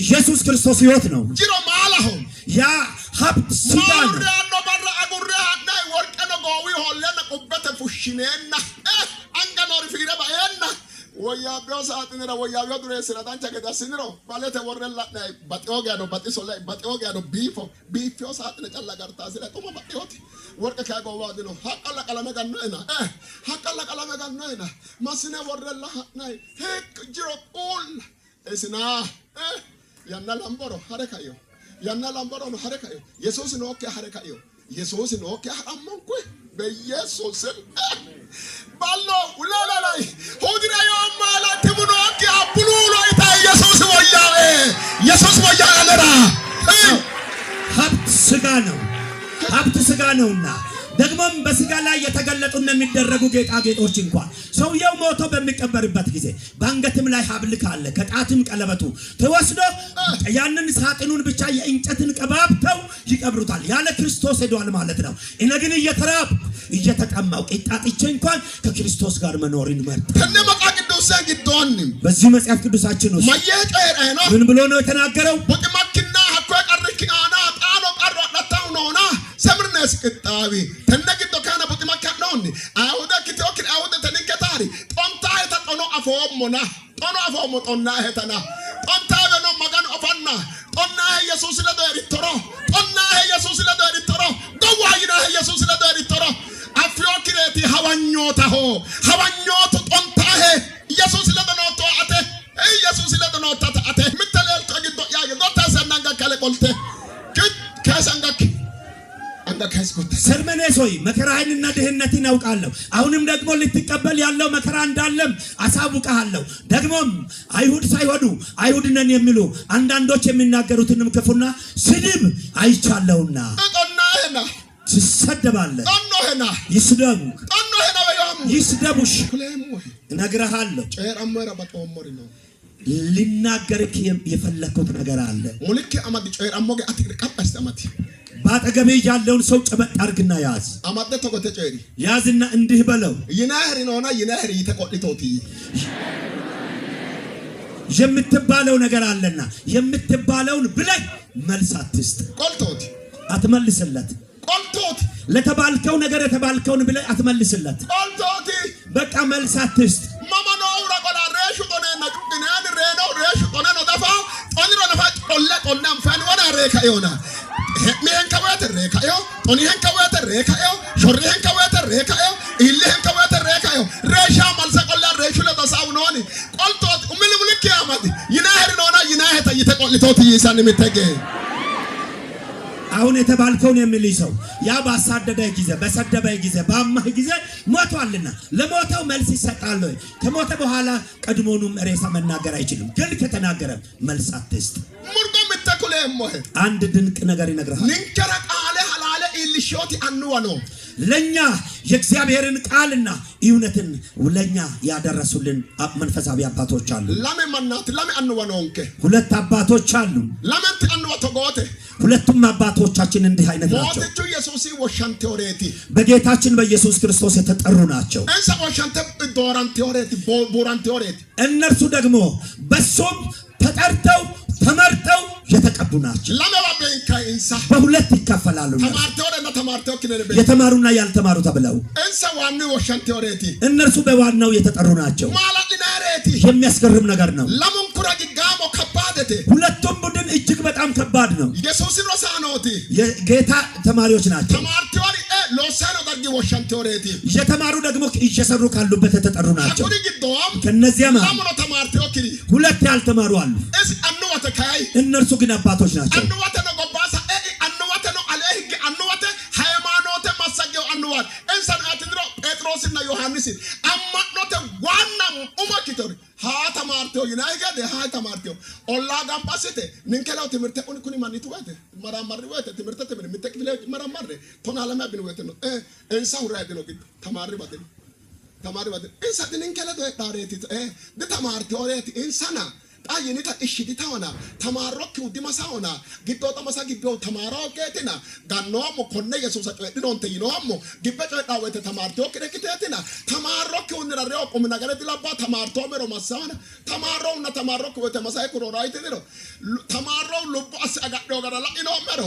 ኢየሱስ ክርስቶስ ሕይወት ነው። ጅሮ ማላሁ ያ ሀብት ሲዳን ነው ባራ አጉራ ናይ ወርቀነ ጎዊ ሆለነ ቁበተ ፉሽኔና አንገኖር ፊረባ የና ወያቢዮ ሰዓትነራ ወያቢዮ ድሬ ስራታን ቸገዳስንሮ ባለተ ወረላ ናይ ባጤኦጋ ነው ባጤሶ ላይ ባጤኦጋ ነው ቢፎ ሰዓትነ ጨላ ጋርታ ስለ ቆሞ ባጤኦቲ ወርቀ ካጎዋ ድኖ ሀቀላ ቀለመ ጋነና ሀቀላ ቀለመ ጋነና ማስነ ወረላ ናይ ሄክ ጅሮ ቁል እስና ያና ላምቦሮ ሀረካዮ ያና ላምቦሮ ነው ሀረካዮ ኢየሱስ ነው ኦኬ ሀረካዮ ኢየሱስ ነው ኦኬ አማንኩ በኢየሱስ ባሎ ውላላ ላይ ሁድራዮ ማላ ተሙኖ ኦኬ አብሉሎ ይታ ኢየሱስ ወያኔ ኢየሱስ ወያኔ ለራ ሀብት ስጋ ነውና ደግሞም በስጋ ላይ የተገለጡና የሚደረጉ ጌጣጌጦች እንኳን ሰውየው ሞቶ በሚቀበርበት ጊዜ በአንገትም ላይ ሀብል ካለ ከጣትም ቀለበቱ ተወስዶ ያንን ሳጥኑን ብቻ የእንጨትን ቀባብተው ይቀብሩታል። ያለ ክርስቶስ ሄዷል ማለት ነው። እኔ ግን እየተጠማው ቂጣጥቼ እንኳን ከክርስቶስ ጋር መኖርን መርጥ ተነመቃ ቅዱስ ግዶን በዚህ መጽሐፍ ቅዱሳችን ነው ማየቀረ ነው ምን ብሎ ነው የተናገረው? ወጥማክና አኮ ቀርኪአና ጣሎ ቀርሮ አጣው ነውና ሰምርነስ ቅጣቢ ተነግዶ ካና ቡጥማካ ነውኒ አውዳ ክቶክ አውዳ ተንከታሪ ጦንታ የተጦኖ አፎሞና ጦኖ አፎሞ ጦና ሄተና ጦንታ በኖ ማጋን አፋና ጦና ኢየሱስ ለደሪ ተሮ ጦና ኢየሱስ ለደሪ ተሮ ደዋይና ኢየሱስ ለደሪ ተሮ አፍዮ ክሬቲ ሐዋኞታሆ ሐዋኞቱ ጦንታ ኢየሱስ ለደኖቶ አተ ኢየሱስ ለደኖቶ አተ ምተለል ተግዶ ያገ ዶታ ሰናንጋ ካለ ቆልተ ከሰንጋክ ሰርመኔስ ሆይ መከራህንና ድህነትን አውቃለሁ። አሁንም ደግሞ ልትቀበል ያለው መከራ እንዳለም አሳውቅሃለሁ። ደግሞም አይሁድ ሳይሆኑ አይሁድ ነን የሚሉ አንዳንዶች የሚናገሩትንም ክፉና ስድብ አይቻለሁና ትሰደባለህ። ይስደቡሽ እነግርሃለሁ። ልናገርክ የፈለኩት ነገር አለ። ባጠገቤ ያለውን ሰው ጨበጥ አድርግና ያዝ። ያዝና እንዲህ በለው የምትባለው ነገር አለና የምትባለውን ብለህ መልስ አትስጥ። አትመልስለት። ለተባልከው ነገር የተባልከውን ብለህ አትመልስለት። በቃ መልስ አትስጥ። ሚሄን ከወተ ረካዮ ጦኒሄን ከወተ ረካዮ ሾሪሄን ከወተ ረካዮ ኢልሄን ከወተ ረካዮ ረሻ ማልሰቆላ ረሹ ለተሳው ነውኒ ቆልቶት ምልምልክ ያማት ይናህር ነውና ይናህታ ይተቆልቶት ይሳን ምትገ አሁን የተባልከውን የሚልይ ሰው ያ ባሳደደ ጊዜ በሰደበ ጊዜ ባማህ ጊዜ ሞቷልና ለሞተው መልስ ይሰጣል። ከሞተ በኋላ ቀድሞኑም ሬሳ መናገር አይችልም። ግን ከተናገረ መልስ አትስጥ። አንድ ድንቅ ነገር ይነግራል። ንንከራ ቃለ ሐላለ ኢልሾቲ አንወኖ ለኛ የእግዚአብሔርን ቃልና እውነትን ለኛ ያደረሱልን መንፈሳዊ አባቶች አሉ። ሁለት አባቶች አሉ። ሁለቱም አባቶቻችን እንዲህ አይነት ናቸው። በጌታችን በኢየሱስ ክርስቶስ የተጠሩ ናቸው። እነርሱ ደግሞ በሱም ተጠርተው ተመርጠው የተቀቡ ናቸው። በሁለት ይከፈላሉ። የተማሩና ያልተማሩ ተብለው እነርሱ በዋናው የተጠሩ ናቸው። የሚያስገርም ነገር ነው። ሁለቱም ቡድን እጅግ በጣም ከባድ ነው። የጌታ ተማሪዎች ናቸው። የተማሩ ደግሞ እየሰሩ ካሉበት የተጠሩ ናቸው። ከነዚያም ሁለት ያልተማሩ አሉ። እነርሱ ግን አባቶች ናቸው። ጴጥሮስና ዮሐንስ አማኖተ ዋና ኡማኪቶሪ ሃተማርቴው ይናይገደ ሃተማርቴው ኦላ ጋምባስቴ ንንከላው ትምርተ ኡንኩኒ ማኒቱ ወተ መራማር ወተ ትምርተ ተብለ ምትክፍለ መራማር ቶናለማ ቢን ወተ ነው እንሳው ራይደ ነው ተማሪ ባደ እንሳ ንንከላው ዳሬቲ ተማርቴው ኦሬቲ እንሳና ጣይኒታ እሺቲ ታውና ተማሮክ ውዲማሳውና ግጦጣ ማሳ ግቤው ተማራው ከቴና ጋኖሞ ኮነ ኢየሱስ አጥወድዶንተ ይኖሞ ግበጨ ዳወተ ተማርቶ ከደክቴና ተማሮክ ወንራሪው ቆም ነገር ዲላባ ተማርቶ መሮ ማሳውና ተማሮውና ተማሮክ ወተ ማሳይ ኩሮራይት ነው ተማሮው ልቡ አስአጋዶ ገራላ ኢኖ መሮ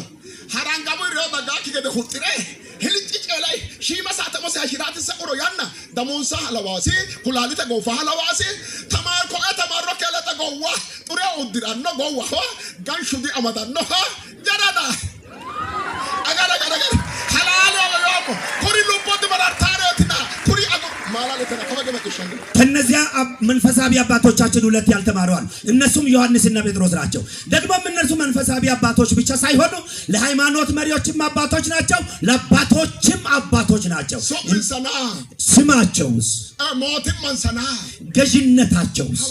ሃራንጋቡ ሪዮ ዳጋኪ ገደ ሁጥሬ ህልጭጭ ላይ ሺማሳተ ማሳ ሽራት ሰቁሮ ያና ደሞንሳ ሐለዋሲ ኩላሊተ ጎፋ ሐለዋሲ ተማርኮ ተማሮክ ያለተ ጎዋ ጡሪያ ኡድራኖ ጎዋ ጋንሹዲ አማዳኖ ጀራዳ አጋራ ሐላል ያለው ኩሪ ሉቦት በራርታረትና ኩሪ አጉ ማላለተና ከመገመጥሽን ከነዚያ መንፈሳዊ አባቶቻችን ሁለት ያልተማሩዋል። እነሱም ዮሐንስና ጴጥሮስ ናቸው። ደግሞም እነርሱ መንፈሳዊ አባቶች ብቻ ሳይሆኑ ለሃይማኖት መሪዎችም አባቶች ናቸው፣ ለአባቶችም አባቶች ናቸው። ስማቸውስ ሞትም መንሰና ገዥነታቸውስ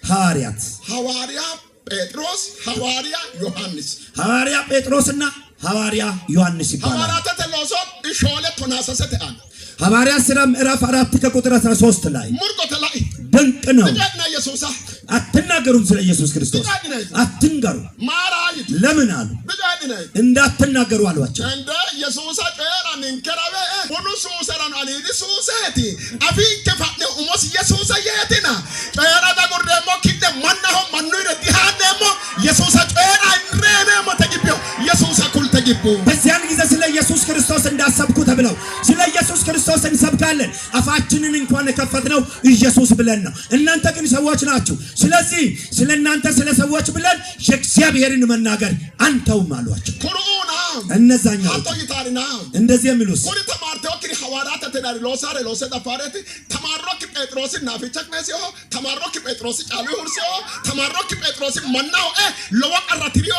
ሐዋርያት ሐዋርያ ጴጥሮስ ሐዋርያ ዮሐንስ ሐዋርያ ጴጥሮስና ሐዋርያ ዮሐንስ ይባላል። ሐዋርያት ተለሶ እሾለ ተናሰሰተ አለ ሐዋርያ ሥራ ምዕራፍ 4 ከቁጥር 13 ላይ ሙርቆተ ላይ ድንቅ ነው። አትናገሩም ስለ ኢየሱስ ክርስቶስ አትንገሩ። ለምን አሉ? እንዳትናገሩ አሏቸው። እንደ ኢየሱስ አቀራን እንከራበ ሁሉ ሱሰራን አሊ ሱሰቲ አፊ ከፋነ ኡሞስ ኢየሱስ የትና ጨራ ዳጉርደሞ ኪደ ማናሆ ማኑ ይረዲሃነሞ ኢየሱስ አቀራ እንረነሞ ተግቢው ኢየሱስ አኩል ተግቡ በዚያን ጊዜ ስለ ኢየሱስ ክርስቶስ እንዳሰብኩ ተብለው ስለ ኢየሱስ ክርስቶስ እንሰብካለን። አፋችንን እንኳን ከፈትነው ኢየሱስ ብለን ነው። እናንተ ግን ሰዎች ናችሁ። ስለዚህ ስለናንተ ስለ ሰዎች ብለን የእግዚአብሔርን መናገር አንተውም አሏቸው። ኩሩና እነዛኛው አጥይታሪና እንደዚህ የሚሉስ ኩሪ ተማርተው ክሪ ሐዋርያት ተዳሪ ሎሳሬ ሎሰ ዳፋረት ተማሮክ ጴጥሮስና ፍቸክነሲዮ ተማሮክ ጴጥሮስ ጫሉ ሁርሲዮ ተማሮክ ጴጥሮስ መናው ለወቀራትሪዮ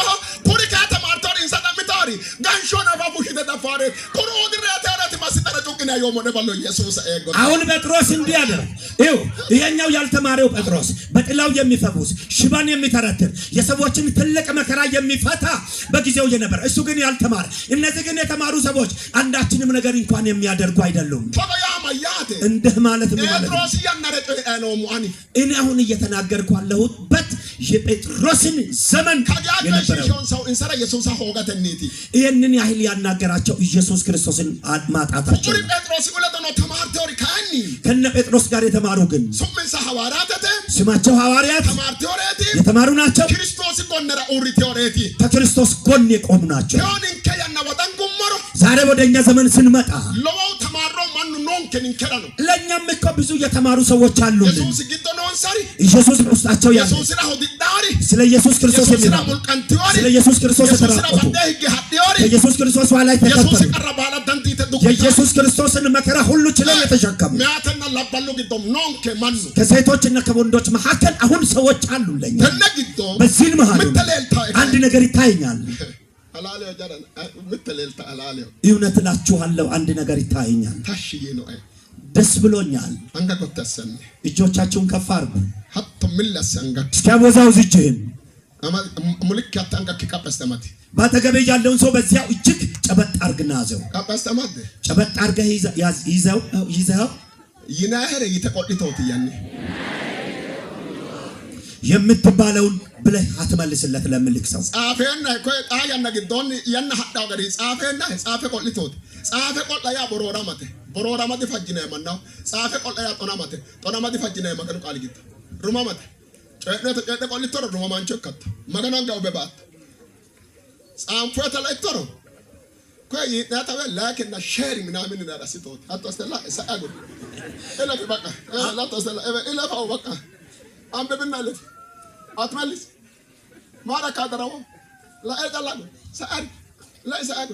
ኩሪ ከተማርተው እንሰጣምታሪ ጋንሾና ባቡሽ ተዳፋረት ኩሩ ድራታራት ማስተረጩቅና የሞነ ባለው ኢየሱስ ኤጎ አሁን ጴጥሮስ እንዲያደር ይሄኛው ያልተማረው ጴጥሮስ በጥላው የሚፈውስ ሽባን የሚተረትር የሰዎችን ትልቅ መከራ የሚፈታ በጊዜው የነበረ እሱ ግን ያልተማረ። እነዚህ ግን የተማሩ ሰዎች አንዳችንም ነገር እንኳን የሚያደርጉ አይደሉም። እንደ ማለት ነው ጴጥሮስ ያናረጨ ነው ሙአኒ እኔ አሁን እየተናገርኩ ያለሁበት የጴጥሮስን ዘመን የነበረው ሰው እንሰራ ኢየሱስ ሆጋተኒቲ ይሄንን ያህል ያናገራቸው ኢየሱስ ክርስቶስን ማጣታቸው ጴጥሮስ ወለደኖ ተማርተው ካኒ ከነ ጴጥሮስ ጋር የተማሩ ግን ስማቸው ሐዋርያት የተማሩ ናቸው። ከክርስቶስ ጎን የቆሙ ናቸው። ዛሬ ወደኛ ዘመን ስንመጣ ለኛም እኮ ብዙ የተማሩ ሰዎች አሉ። ኢየሱስ በውስጣቸው ያለ ስለ ኢየሱስ ክርስቶስ የሚናገሩ ስለ ኢየሱስ ክርስቶስ የተራቆቱ ኢየሱስ ክርስቶስ ላይ ተከተሉ የኢየሱስ ክርስቶስን መከራ ሁሉ ችለው የተሸከሙ ከሴቶችና ከወንዶች መካከል አሁን ሰዎች አሉ። ለኛ በዚህ መሃል አንድ ነገር ይታየኛል። አላለው ጃራን ምትለልታ አላለው እውነት እላችኋለሁ አንድ ነገር ይታየኛል። ታሽዬ ነው ደስ ብሎኛል። አንጋቆተሰን እጆቻችሁን ከፍ አድርጉ። ሀጥ ምለስ አንጋቅ እስኪያወዛው እጅህን ሙልክ ያታንጋክ ከቀበስተማት ባጠገቤ ያለውን ሰው በዚያው እጅግ ጨበጥ አርግና ያዘው ቀጳስተማደ ጨበጥ አርገህ ይዘው ይናሄረ ይተቆጥቶት ያኔ የምትባለውን ብለህ አትመልስለት ለምልክ ሰው ጻፈና ኮይ ጣያና ግዶን ያና ሐዳው ገሪ ጻፈና ጻፈ ቆልቶት ጻፈ ቆላ ያ ቦሮራ ማተ ፈጅነ ማናው ጻፈ ቆላ ያ ጦና ማተ ፈጅነ ማከኑ ቃል ግት ሩማ ማተ ጨደ ቆልቶ ሩማ ማንቾ ከት ማገናን ጋው በባት ጻንፎ ተለይቶሮ ኮይ ናታበ ላክና ሼር ምናምን እንዳራስቶት አጥተላ ሰአሉ እለፍ በቃ ላጥተላ እለፋው በቃ አንበብና ለፍ አትመልስ ማረካ ደረው ለአይጣላሉ ሰአድ ለሰአድ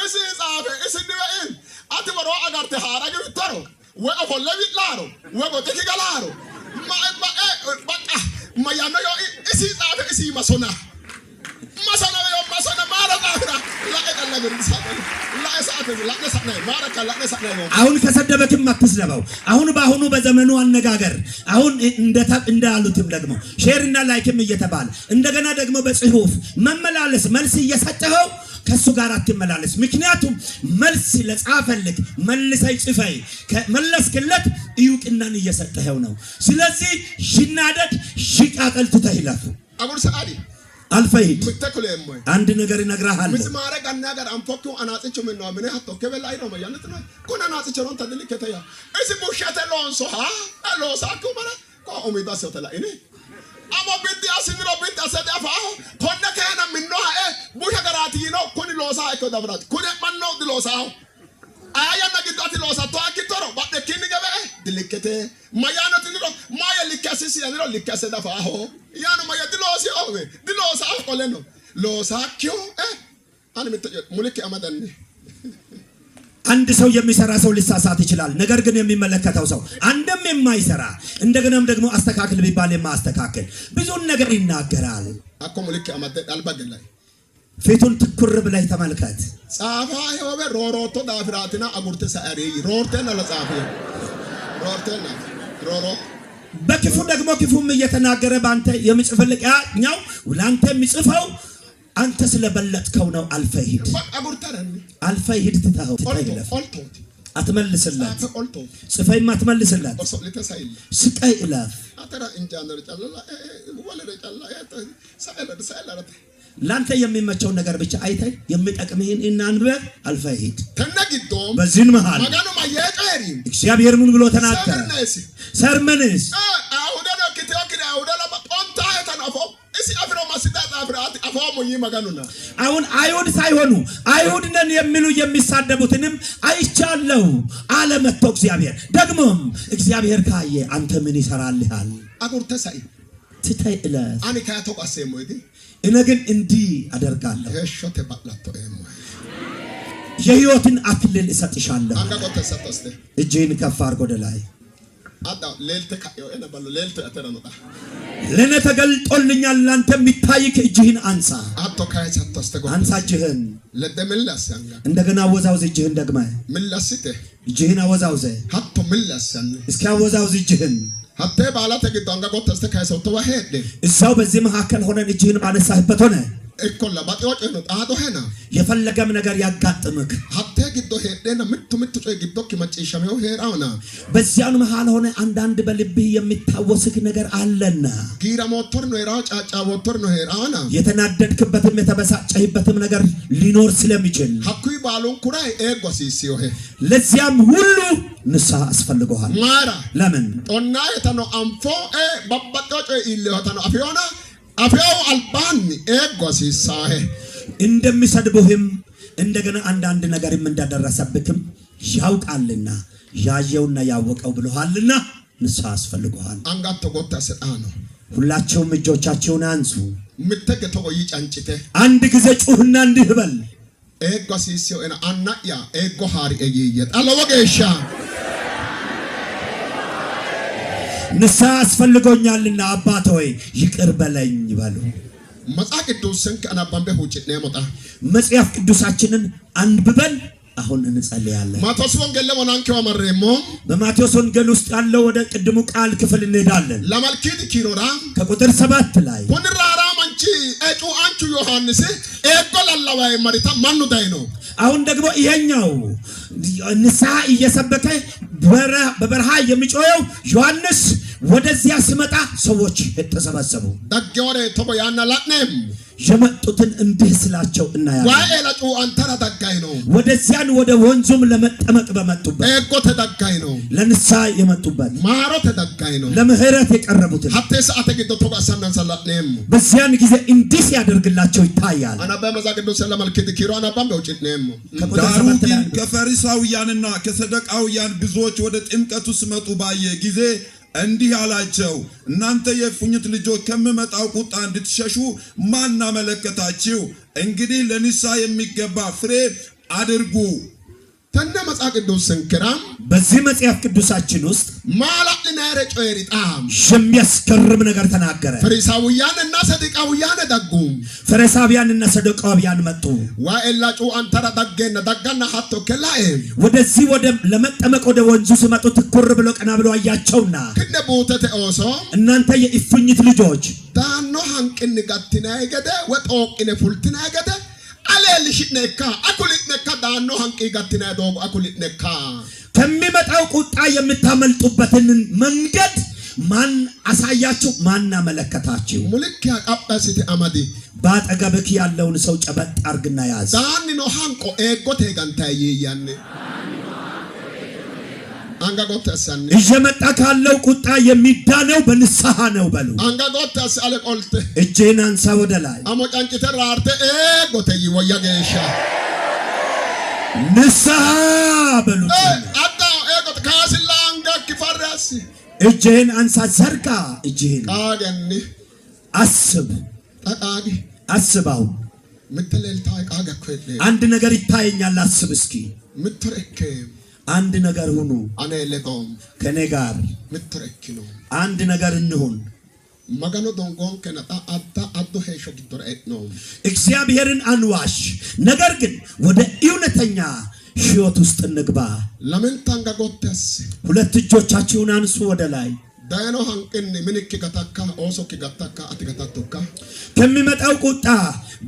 እሺ ጻፈ እሺ ንበኢን አትበሮ አጋርተ ሃራገ ተሮ ወአፎለ ቢላሮ ወጎቴ ገላሮ በቃ ማያኖ እሺ ጻፈ እሺ ማሶና ማረካ ለአይጣላ ገርሳለ አሁን ከሰደበክም አትስደበው። አሁን ባሁኑ በዘመኑ አነጋገር አሁን እንዳሉትም ደግሞ ሼርና ላይክም እየተባለ እንደገና ደግሞ በጽሁፍ መመላለስ መልስ እየሰጠኸው ከሱ ጋር አትመላለስ። ምክንያቱም መልስ ለጻፈልክ መልሰይ ጽፈይ መለስክለት እዩቅናን እየሰጠኸው ነው። ስለዚህ ሽናደድ ሽቃጠል ትተይለፍ አጉር ሰአዲ አልፈይድ ምተክለም ወይ አንድ ነገር ይነግራሃል ምስማረግ አናገር አንፎኩ አናጽቹ ምን ነው ምን ሀቶ ከበላይ ነው ማለት ነው ኩና አናጽቹ ነው ተድልከተያ እሺ ቡሻተ ሎንሶ ሎሳኩ ማለት ቆሚዳ ሰተላ እኔ አሞ ቢዲ አስኒሮ ቢዲ አሰዳፋው ኮነ ከና ምን ነው ቡሻ ገራቲ ነው ኩኒ ሎሳ እኮ ዳብራት ኩኒ ማን ነው ድሎሳው አያና ግዳቲ ሎሳ ተዋኪቶሮ ባደኪኒ ገበ ድልከተ ማያኖ ትንሮ ማያ ሊካሲስ ያንሮ ሊካሰ ዳፋው ያኑ ማያ ድሎሲ ኦዌ ድሎሳ ቆለኖ ሎሳኪዮ አን ሙልክ አማዳን አንድ ሰው የሚሰራ ሰው ሊሳሳት ይችላል። ነገር ግን የሚመለከተው ሰው አንድም የማይሰራ እንደገናም ደግሞ አስተካክል ቢባል የማያስተካክል ብዙ ነገር ይናገራል። አኮ ሙልክ አማደ አልባገላይ ፊቱን ትኩር ብለህ ተመልከት። ጻፋ ይወበ ሮሮቶ ዳፍራትና አጉርተ ሰአሪ ሮርተና ለጻፈ ሮርተና ሮሮ በክፉ ደግሞ ክፉም እየተናገረ ባንተ የሚጽፈልቅ ያኛው ላንተ የሚጽፈው አንተ ስለበለጥከው ነው። አልፈይድ አልፈይድ ትተኸው ትተይለፍ አትመልስለት ጽፈይም አትመልስለት ስቃይ እለፍ ላንተ የሚመቸው ነገር ብቻ አይተህ የሚጠቅምህን እናንብበህ አልፈይድ ተነግዶ በዚህን መሃል እግዚአብሔር ምን ብሎ ተናገረ? ሰርመንስ አሁን አይሁድ ሳይሆኑ አይሁድ ነን የሚሉ የሚሳደቡትንም አይቻለው አለ መጥቶ እግዚአብሔር። ደግሞም እግዚአብሔር ካየ አንተ ምን ይሰራልሃል? አጉርተሳይ ትተይለ አኒ ካያተው አሰሞይዲ እኔ ግን እንዲህ አደርጋለሁ። እሾተ ባላቶ የሕይወትን አክሊል እሰጥሻለሁ። እጅህን ከፍ አድርጎ ወደ ላይ ለኔ ተገልጦልኛል። ላንተ የሚታይክ እጅህን አንሳ አንሳ እጅህን እንደገና አወዛውዝ እጅህን ደግመህ እጅህን አወዛውዘ እስኪ አወዛውዝ እጅህን እዛው በዚህ መካከል ሆነን እጅህን ባነሳህበት ሆነ የፈለገም ነገር ያጋጥምክ በዚያን መሃል ሆነ አንዳንድ በልብህ የሚታወስክ ነገር አለና የተናደድክበትም የተበሳጨህበትም ነገር ሊኖር ስለሚችል ለዚያም ሁሉ ንስሐ አስፈልገዋል። ለምን አፍያው አልባን ኤጎሲሳህ እንደሚሰድቡህም እንደገና አንዳንድ ነገርም እንዳደረሰብክም ያውቃልና ያየውና ያወቀው ብለዋልና ንስሐ አስፈልገዋል። አንጋቶ ጎታ ሰጣኖ ሁላችሁም እጆቻችሁን አንሱ። ምተገቶ ይጫንጭተ አንድ ጊዜ ጩህና እንዲህ በል ኤጎሲሲዮ እና አናያ ኤጎ ሃሪ እየየ አለወገሻ ንስሐ አስፈልጎኛልና አባት ሆይ ይቅር በለኝ ይበሉ። መጽሐፍ ቅዱስን ከአናባንበ ሁጭ ነው ያመጣ መጽሐፍ ቅዱሳችንን አንብበን አሁን እንጸልያለን። ማቴዎስ ወንጌል ለሞናንከው ማረሞ በማቴዎስ ወንጌል ውስጥ ያለው ወደ ቅድሙ ቃል ክፍል እንሄዳለን። ለማልኪት ኪሮራ ከቁጥር 7 ላይ ወንራራ ማንቺ እጩ አንቹ ዮሐንስ ኤጎላላዋይ ማሪታ ማኑ ዳይ ነው አሁን ደግሞ ይሄኛው ንስሐ እየሰበከ በበረሃ የሚጮየው ዮሐንስ ወደዚያ ሲመጣ ሰዎች ተሰበሰቡ። ዳገወሬ ቶቦ ያና ላጥነም የመጡትን እንዲህ ስላቸው እናያለን። ዋኤላጩ አንተራ ዳጋይ ነው። ወደዚያን ወደ ወንዙም ለመጠመቅ በመጡበት ኤጎ ተዳጋይ ነው። ለንስሐ የመጡበት ማሮ ተዳጋይ ነው። ለምህረት የቀረቡትን ሀቴ ሰዓተ ግዶ ቶባ ሳናን ሰላጥነም በዚያን ጊዜ እንዲህ ሲያደርግላቸው ይታያል። አናባ መዛግዶ ሰለመልከት ኪሮ አናባም በውጭነም ዳሩ ግን ከፈሪሳውያንና ከሰደቃውያን ብዙዎች ወደ ጥምቀቱ ሲመጡ ባየ ጊዜ እንዲህ አላቸው፣ እናንተ የእፉኝት ልጆች ከሚመጣው ቁጣ እንድትሸሹ ማን አመለከታችሁ? እንግዲህ ለንስሐ የሚገባ ፍሬ አድርጉ። ተነ መጽሐፍ ቅዱስ ስንክራም በዚህ መጽሐፍ ቅዱሳችን ውስጥ ማላጥና ረጮሪጣም የሚያስገርም ነገር ተናገረ። ፈሪሳውያንና ሰደቃውያን ደጉም ፈሪሳውያንና ሰደቃውያን መጡ። ዋኤላጩ አንተራ ዳገነ ዳጋና ሀቶ ከላኤ ወደዚህ ወደ ለመጠመቅ ወደ ወንዙ ሲመጡ ትኩር ብሎ ቀና ብሎ አያቸውና ከነ ቦተተ ኦሶ እናንተ የእፉኝት ልጆች ዳኖ ሀንቅን ጋቲና ይገደ ወጦቅነ ፉልትና ይገደ አለልሽነካ አኩልነካ ዳኖ ሀንቂ ጋቲና ዶግ አኩልነካ ከሚመጣው ቁጣ የምታመልጡበትን መንገድ ማን አሳያችሁ? ማን አመለከታችሁ? ሙልክ ያቀበሲት አመዲ ባጠገብክ ያለውን ሰው ጨበጥ አርግና ያዝ። ዳኒ ኖ ሀንቆ ኤጎቴ ጋንታዬ ያኔ አንጋጎተሰን እየመጣ ካለው ቁጣ የሚዳነው በንስሐ ነው በሉ። አንጋጎተስ አለቆልተ እጄን አንሳ ወደ ላይ አሞጫንጭተ ራርተ ኤጎቴ ይወያገሻ ንስሐ በሉ። አጣ ኤጎት ካስላ አንጋክ ፈራስ እጄን አንሳ ዘርጋ። እጄን ቃገኒ አስብ ተቃጊ አስባው ምትለልታ ቃገ ኮለ አንድ ነገር ይታየኛል። አስብ እስኪ ምትረከ አንድ ነገር ሁኑ። አኔ ለዶም ከኔ ጋር ምትረክኑ አንድ ነገር እንሁን። መገኖ ዶንጎን ከነጣ አዶ ሄሾ ዲዶር ነው። እግዚአብሔርን አንዋሽ፣ ነገር ግን ወደ እውነተኛ ሕይወት ውስጥ እንግባ። ለምን ታንጋጎተስ ሁለት እጆቻችሁን አንሱ ወደ ላይ። ዳይኖ ሀንቅን ምንክ ገታካ ኦሶክ ገታካ አትገታቶካ ከሚመጣው ቁጣ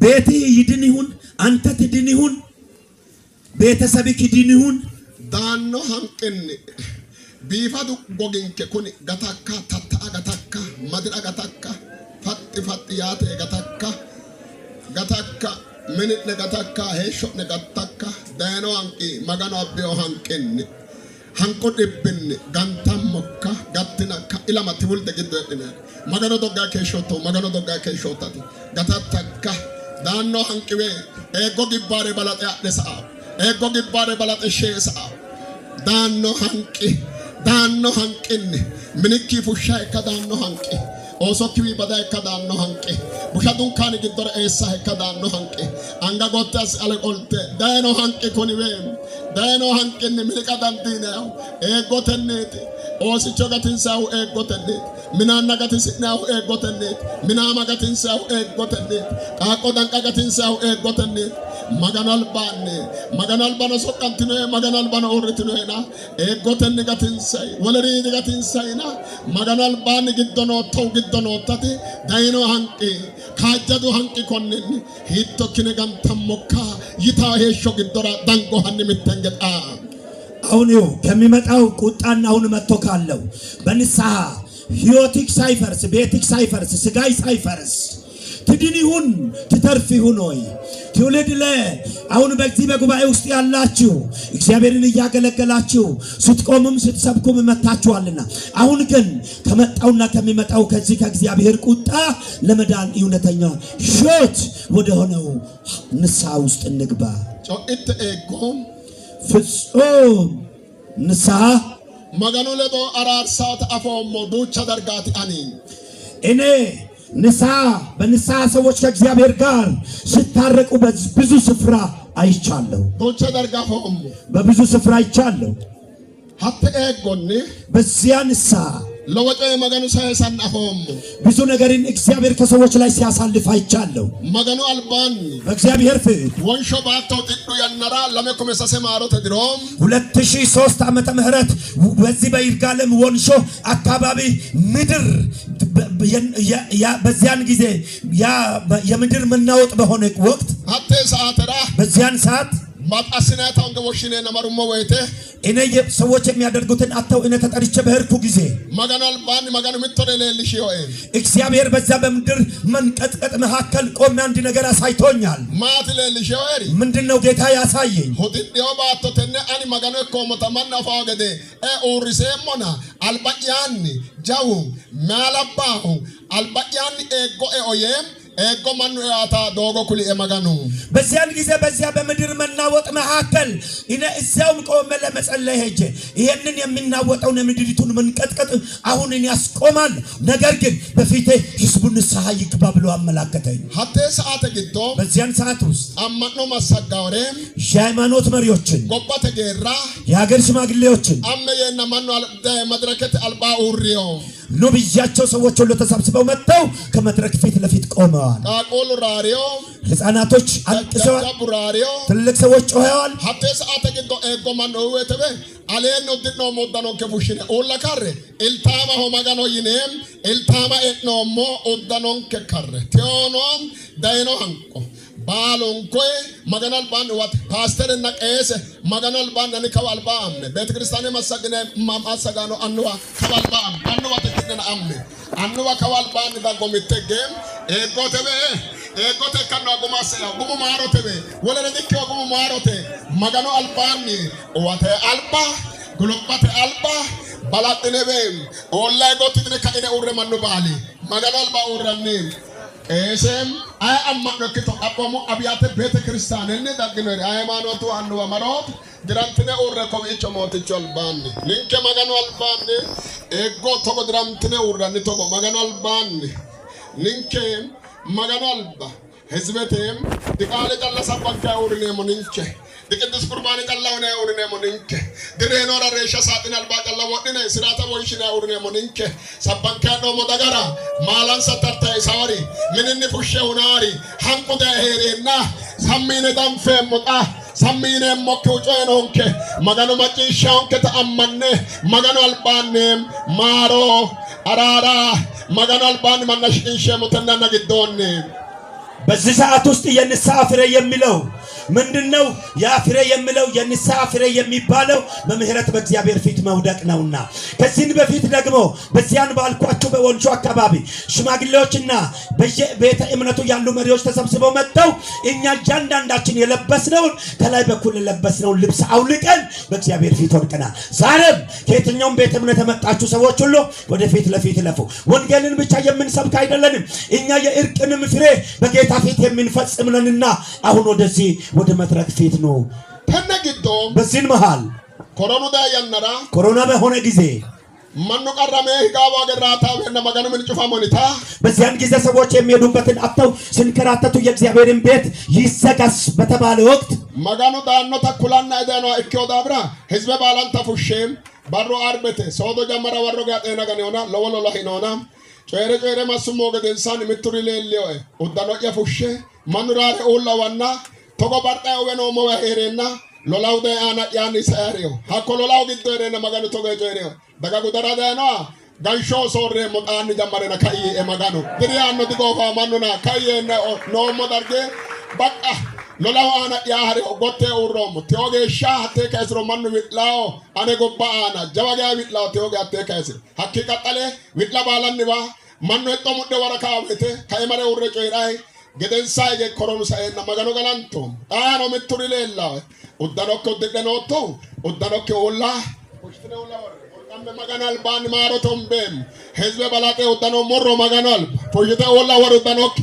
ቤትህ ይድን ይሁን፣ አንተ ትድን ይሁን፣ ቤተሰብህ ይድን ይሁን። ዳኖ ሀንቅን ቢፋዱ ጎግንከ ኩን ገታካ ታታ ገታካ ማድራ ገታካ ፈጥ ያተ ገታካ ምንት ነገታካ ሄሾ ነገታካ ዳይኖ ሀንቂ መገኖ አብዮ ሀንቅን ሀንቆ ድብን ጋንታሞካ ጋትናካ ኢላማቲ ውልደ ግደነ መገኖ ዶጋ ከሾቶ መገኖ ዶጋ ከሾታቲ ገታታካ ዳኖ ሀንቂዌ ኤጎ ጊባሬ ባላጤ አደሳ ኤጎ ጊባሬ ባላጤ ሼሳ ዳኖ ሀንቅን ምንኪ ፉሻ ከዳኖ ሀንቂ ኦሶኪዊ በዳይ ከዳኖ ሀንቂ ቡሻ ዱንካን ግዶር ኤሳ ከዳኖ ሀንቂ አንጋጎታስ አለቆልተ ዳኖ ሀንቂ ኮኒዌ ዳኖ ሀንቅን ምልቃ ዳንዲናው ኤጎተኔት ኦሲቾ ገትንሳው ኤጎተኔት ምናና ገትንሳው ኤጎተኔት ምናማ ገትንሳው ኤጎተኔት ቃቆ ዳንቃ ገትንሳው ኤጎተኔት maganalbano soqqantino maganalbano urritinoena eeggotenni gatinsay woleriidi gatinsayna maganalbaanni giddonottati dayino hanqi kaajjadu hanqi konninni hiittokkine gantammokka yitaa heeshsho giddora dangohanni mittengexa አሁን ይኸው ከሚመጣው ቁጣና አሁን መጥቶ ካለው በንስሐ ሕይወትክ ሳይፈርስ ቤትክ ሳይፈርስ ስጋይ ሳይፈርስ ትድን ይሁን ትተርፍ ይሁን ወይ ትውልድ አሁን በዚህ በጉባኤ ውስጥ ያላችሁ እግዚአብሔርን እያገለገላችሁ ስትቆሙም ስትሰብኩም መታችኋልና አሁን ግን ከመጣውና ከሚመጣው ከዚህ ከእግዚአብሔር ቁጣ ለመዳን እውነተኛ ሕይወት ወደ ሆነው ንስሐ ውስጥ እንግባ። ጮኢት ኤጎም ፍጹም ንስሐ መገኑ ለዶ አራርሳት አፎሞ ዱቻ ደርጋት አኒ እኔ ንስሐ በንስሐ ሰዎች ከእግዚአብሔር ጋር ሲታረቁ ብዙ ስፍራ አይቻለሁ። ዱቻ ደርጋፎም በብዙ ስፍራ አይቻለሁ። ሀተ ኤጎኒ በዚያ ንስሐ ለወጤ መገኑ ሳይሳን አፎም ብዙ ነገርን እግዚአብሔር ከሰዎች ላይ ሲያሳልፍ አይቻለሁ። መገኑ አልባን በእግዚአብሔር ፊት ወንሾ ባተው ጥዱ ያነራ ለመኮ መሰሰ ማሮ ተድሮም 2003 ዓመተ ምህረት በዚህ በይርጋለም ወንሾ አካባቢ ምድር በዚያን ጊዜ የምድር መናወጥ በሆነ ወቅት ሀተ ሰዓተራ በዚያን ሰዓት ማጣስናታ ወሽኔ ነመሩሞ ወይቴ እኔ ሰዎች የሚያደርጉትን አጥተው እኔ ተጠርቼ በሄድኩ ጊዜ ማጋናል ባን ማጋኑ ምትወለልሽ ይሆይ እግዚአብሔር በዛ በምድር መንቀጥቀጥ መካከል ቆሜ አንድ ነገር አሳይቶኛል። ማት ለልሽ ይሆይ ምንድነው ጌታ ያሳየኝ? ሆዲዮ ባቶተነ አኒ ማጋኑ ኮሞታማና ፋገደ ኦሪሴሞና አልባያኒ ጃው ማላባሁ አልባያኒ ኤጎ ኦየም ኤጎ ማኑ ያታ ዶጎ ኩሊ ኤማጋኑ በዚያን ጊዜ በዚያ በምድር መናወጥ መካከል እኔ እዚያውም ቆሜ ለመጸለይ ሄጄ ይሄንን የሚናወጠውን የምድሪቱን መንቀጥቀጥ አሁን እኔ ያስቆማል፣ ነገር ግን በፊቴ ህዝቡን ንስሐ ይግባ ብሎ አመላከተኝ። ሀቴ ሰዓት ግዶ በዚያን ሰዓት ውስጥ አማኖ ማሳጋውሬ የሃይማኖት መሪዎችን ጎባተ ጌራ የሀገር ሽማግሌዎችን አመየና ማኑ መድረከት አልባ ኡሪዮ ኑ ብያቸው ሰዎች ሁሉ ተሰብስበው መጥተው ከመድረክ ፊት ለፊት ቆመዋል። ቃቆል ራሪዮ ህፃናቶች አልቅሰዋል። ራሪዮ ትልቅ ሰዎች ጮኸዋል። ሀቴ ሰዓት ግዶ ኤጎ ማኑ ወተበ አሌን ወድኖ ሞዳኖ ከቡሽነ ኦላካረ ኢልታማ ሆማጋኖ ይኔም ኢልታማ ኤኖሞ ኦዳኖን ከካረ ቲዮኖም ዳይኖ አንቆ ባሎንኮይ ማጋናል ባን ወት ፓስተር እና ቄስ ማጋናል ባን ነን ከዋልባም ቤተክርስቲያን ማሰግነ ማማሰጋኖ አንዋ ከዋልባም አንዋ ተከደና አምነ አንዋ ከዋልባን ዳጎሚተገም ኤጎተበ ኤጎተ ከና ጎማሰያ ጉሙ ማሮተበ ወለለ ዲከ ጉሙ ማሮተ ማጋኖ አልባኒ ወተ አልባ ግሎባተ አልባ ባላጥነበ ኦንላይ ጎትነ ከእነ ኡረ ማኑ ባሊ ማጋኖ አልባ ኡረኒ ኤሰም አይ አማነከቶ አቆሙ አብያተ ቤተ ክርስቲያንን ዳግኖሪ ሃይማኖቱ አንዱ ወመሮት ድራምትነ ኡረ ኮሚቾ ሞትቾል ባን ሊንከ ማጋኖ አልባን ኤጎ ቶጎ ድራምትነ ኡራኒ ቶጎ ማጋኖ አልባን ሊንከ ማጋኖ አልባ ህዝበቴም ዲቃለ ጨለሳ ባንካ ኡርኔ ሞኒንከ ዲቅዱስ ቁርባን ጨላው ነው ኡርኔ ሞኒንከ ድሬኖ ረሬሻ ሳጥን አልባ ጨላው ወድነ ስራታ ወይሽና ኡርኔ ሞኒንከ ሰባንካ ነው ሞዳጋራ ማላን ሰተርታ ሳሪ ምንኒ ፉሼ ሁናሪ ሃንቁ ደሄሬና ሰሚነ ዳንፈ ሞጣ ሰሚነ ሞከው ጮኖንከ ማጋኖ ማጪሻንከ ተአመነ ማጋኖ አልባንም ማሮ አራራ ማጋኖ አልባን ማናሽንሸ ሙተና ነግዶን በዚህ ሰዓት ውስጥ የንስሐ ፍሬ የሚለው ምንድነው? ያ ፍሬ የሚለው የንስሐ ፍሬ የሚባለው በምህረት በእግዚአብሔር ፊት መውደቅ ነውና ከዚህ በፊት ደግሞ በዚያን ባልኳችሁ በወንጆ አካባቢ ሽማግሌዎችና በየቤተ እምነቱ ያሉ መሪዎች ተሰብስበው መጥተው እኛ እያንዳንዳችን የለበስነውን ከላይ በኩል የለበስነውን ልብስ አውልቀን በእግዚአብሔር ፊት ወድቀናል። ዛሬም ከየትኛውም ቤተ እምነት የመጣችሁ ሰዎች ሁሉ ወደፊት ለፊት ለፉ። ወንጌልን ብቻ የምንሰብክ አይደለንም። እኛ የእርቅንም ፍሬ በጌታ ፊት የምንፈጽም ነንና አሁን ወደዚህ ወደ መድረክ ፊት ነው ተነግዶ በዚህን መሃል ኮሮና በሆነ ጊዜ ማኑ ቀረመ ህጋባ ገራታ ወና ማጋኑ ምን ጭፋ ሞኒታ በዚያን ጊዜ ሰዎች የሚሄዱበትን አጥተው ስንከራተቱ የእግዚአብሔርን ቤት ይዘጋስ በተባለ ወቅት ማጋኑ ዳኖ ተኩላና እዳኗ እኮ ዳብራ ህዝበ ባላን ተፉሽም ባሮ አርበተ ሶዶ ጀመረ ወሮ ጋጤና ገነውና ለወሎላ ሂኖና ጨረ ማስሞ ገደንሳን ምትሪ ለሌው ኡዳኖ ያፉሽ ማኑራረ ኦላዋና ተጎባርጣ ወኖ ሞሄሬና ሎላው ዳያና ያኒ ሰሪዮ ሃኮ ሎላው ግደረና ማጋኑ ተገጨሬው daga gudara dano gansho sorre modani jamarena kai e magano diri anno digo fa manuna kai no modarge bakka lolaw ana ya hari gotte urrom teoge sha te kaisro manu witlao ane gobba ana jawaga witlao teoge te kaisro hakika tale witla balanni ba manu etto mudde waraka wete kai mare urre coirai geden saige koronu sa en magano galanto ano mituri lella uddanokko dedenoto uddanokko olla postine olla maganal ban maro tombem hezbe balate utano morro maganal pojete olla war utanok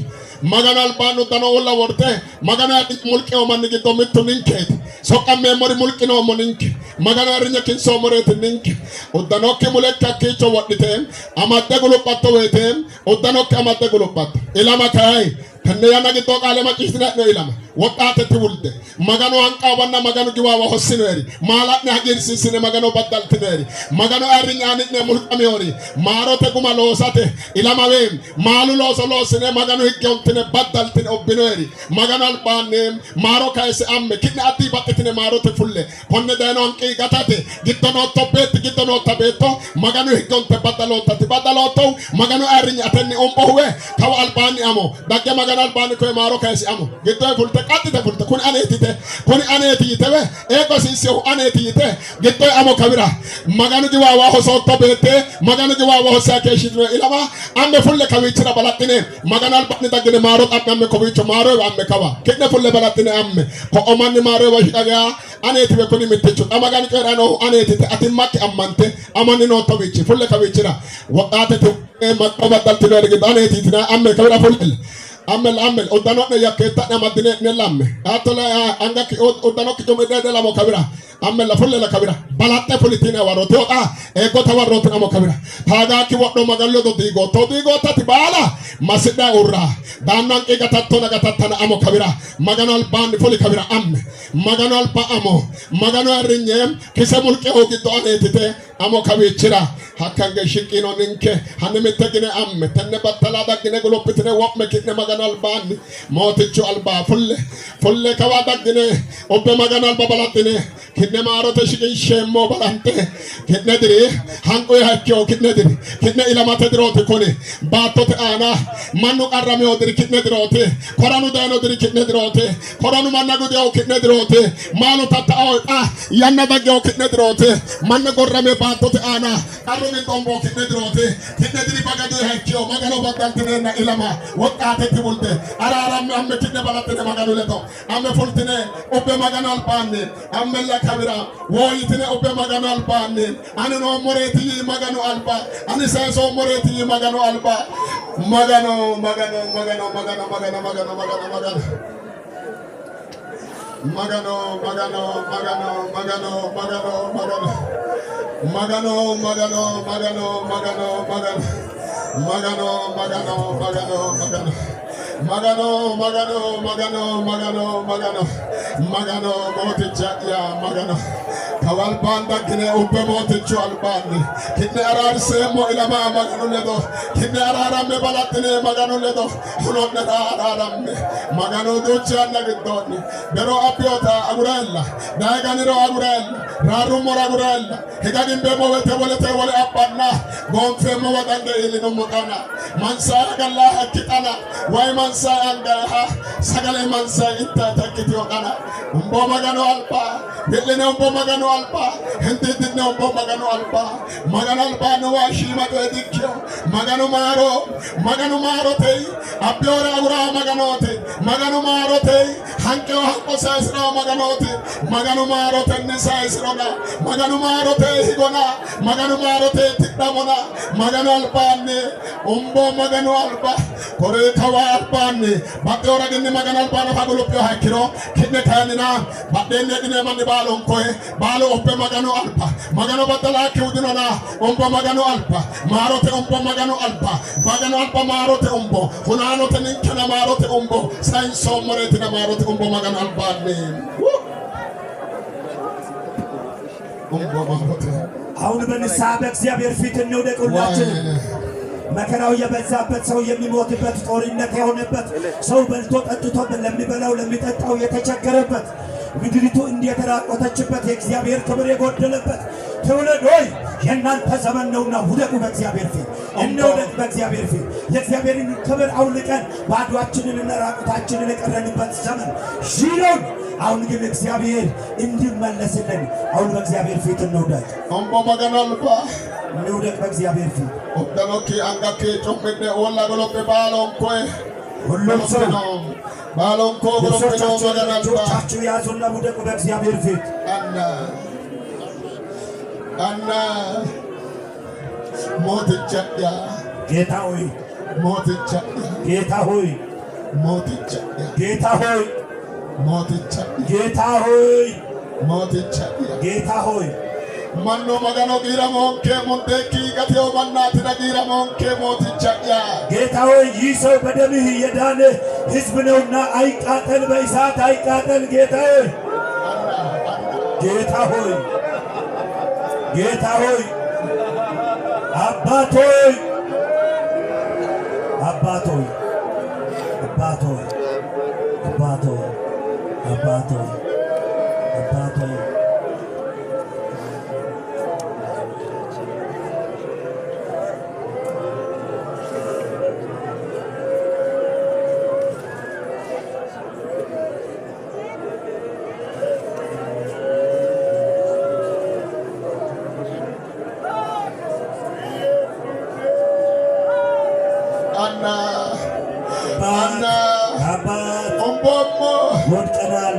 maganal ban utano olla worte maganal mulke o manni gito mittu ninket sokka memory mulki no moninke maganal rinya kin so moret ninke utanok mulekka kicho wadite amadde gulupat wetem utanok amadde gulupat ilama kai tanne yana gito kale machisna no ilama waqate tibulde magano anqabanna magano giwawa hossineri malatne hagir sisine magano baddal tineri magano arinyani ne mulqamiori marote kuma losate ilama we malu losine magano hikyontine baddal tin obbineri magano albanne maro kaise amme kinne atti battine marote fulle konne dano anqi gatate gittono tobet gittono tabeto magano hikyonte baddaloto magano arinya tanni ombowe kaw albani amo dagge magano albani ko maro kaise amo gitto fulte qaxxite fulte kun aneeti yite be ego sinsiu aneeti yite giddo amo kabira maganu jiwawa hosotto beete maganu jiwawa hosake shidro ilama amme fulle kawichira balatine maganu albani dagine maro amme kowicho maro amme kawa kidne fulle balatine amme ko omanni maro wa shidaga aneeti be kuni mittichu amagani kerano aneeti te atimaki ammante amani no towichi fulle kawichira waqate te makabadaltino ergi aneeti tina amme kabira fulle Amel odano ne yaketa na madine ne lamme atola anga ki odano ki jomede de la mo kabira amel la folle la kabira balate politina warote e gota warote na mo kabira taga ki woddo magallo do digo tati bala masida urra danan e gatatto na gatattana amo kabira maganal bandi foli kabira amme maganal pa amo maganal rinyem kisamul ke hogi do anetite amo kabichira hakkange shikino ninke hanne tegine amme tenne battala dagine golopitine womme kitne maganal bandi motichu alba fulle kawa dagine obbe maganal babalatine kitne marote shikin shemmo balante kitne diri hanko hakyo kitne diri kitne ilamate dirote kone batote ana manu arame odiri kitne dirote koranu dano diri kitne dirote koranu managu dio kitne dirote malu tata yanna dagyo kitne dirote manna gorrame batote ana arumi tombo kitne dirote kitne diri bagadu hakyo magano bagantine na ilama wakate tibulte araram amme kitne balatine maganu leto amme fultine obbe magano albanne amme la kabira woyitine obbe magano albanne anino moreti magano alba anisa so moreti magano alba magano Kawal banda kine ubbe mote chual bandi kine arar semo ilama maganu ledo kine arara me balatine maganu ledo hulon na arara me maganu ducha na gidoni bero apiota agurella daganiro agurella rarumo agurella hegagin bebo wete wole apanna gonfe mo wadande ilino mutana mansa galla hakitana way mansa anga sagale mansa itta takiti okana umbo maganu alpa belene umbo maganu alpa hente dinne umbo maganu alpa no washima to edikyo maganu maro te apiora agura maganu maro te hanke hanko saisra maganu maro te ne saisra maganu maro te higona maganu maro te tikdamona maganu alpa ne umbo maganu alpa kore kawa alpa ne bateora ginne maganu alpa na fagulupyo hakiro kidne kanina badene ginne mandi balon koe balo oppe maganu alpa maganu batala kiudino na umbo maganu alpa marote umbo maganu alpa marote umbo hunano te ninkana marote umbo sain somorete na marote umbo maganu alpa ne umbo marote አሁን በንስሐ በእግዚአብሔር ፊት እንውደቅ ሁላችንም። መከራው የበዛበት ሰው የሚሞትበት ጦርነት የሆነበት ሰው በልቶ ጠጥቶ ለሚበላው ለሚጠጣው የተቸገረበት ምድሪቱ እንደተራቆተችበት የእግዚአብሔር ክብር የጎደለበት ትውልድ ሆይ የእናንተ ዘመን ነውና ውደቁ በእግዚአብሔር ፊት እንውደቅ በእግዚአብሔር ፊት የእግዚአብሔርን ክብር አውልቀን ባዶአችንን ራቁታችንን የቀረንበት ዘመን ይሁን። አሁን ግን እግዚአብሔር እንዲመለስልን አሁን በእግዚአብሔር ፊት እንውደቅ። ኦምቦ ማጋናልባ እንውደቅ በእግዚአብሔር ፊት ኦዳኖኪ አንጋኬ ጮምበደ ወላ ጎሎበ ባሎንኮ ሁሉም ሰው ባሎንኮ ጎሎበ ነው ማጋናልባ ጆቻችሁ ያዙና ውደቁ በእግዚአብሔር ፊት አና ሞትቻያ ጌታ ሆይ ሞትቻያ ጌታ ሆይ ሞትቻያ ጌታ ሆይ ሞትቻያ ጌታ ሆይ ሞትቻያ ጌታ ሆይ ማኖ ማጋኖ ጊራሞንኬ ሙንቴኪ ገቴው ማናትና ጊራሞንኬ ሞትቻያ ጌታ ሆይ ይህ ሰው በደምህ የዳነ ሕዝብ ነውና አይቃጠል፣ በእሳት አይቃጠል። ጌታ ሆይ ጌታ ሆይ ጌታ ሆይ አባት ሆይ አባት ሆይ አባት ሆይ አባት ሆይ አባት ሆይ አባት ሆይ አባት ኦምቦሞ ወድቀናል፣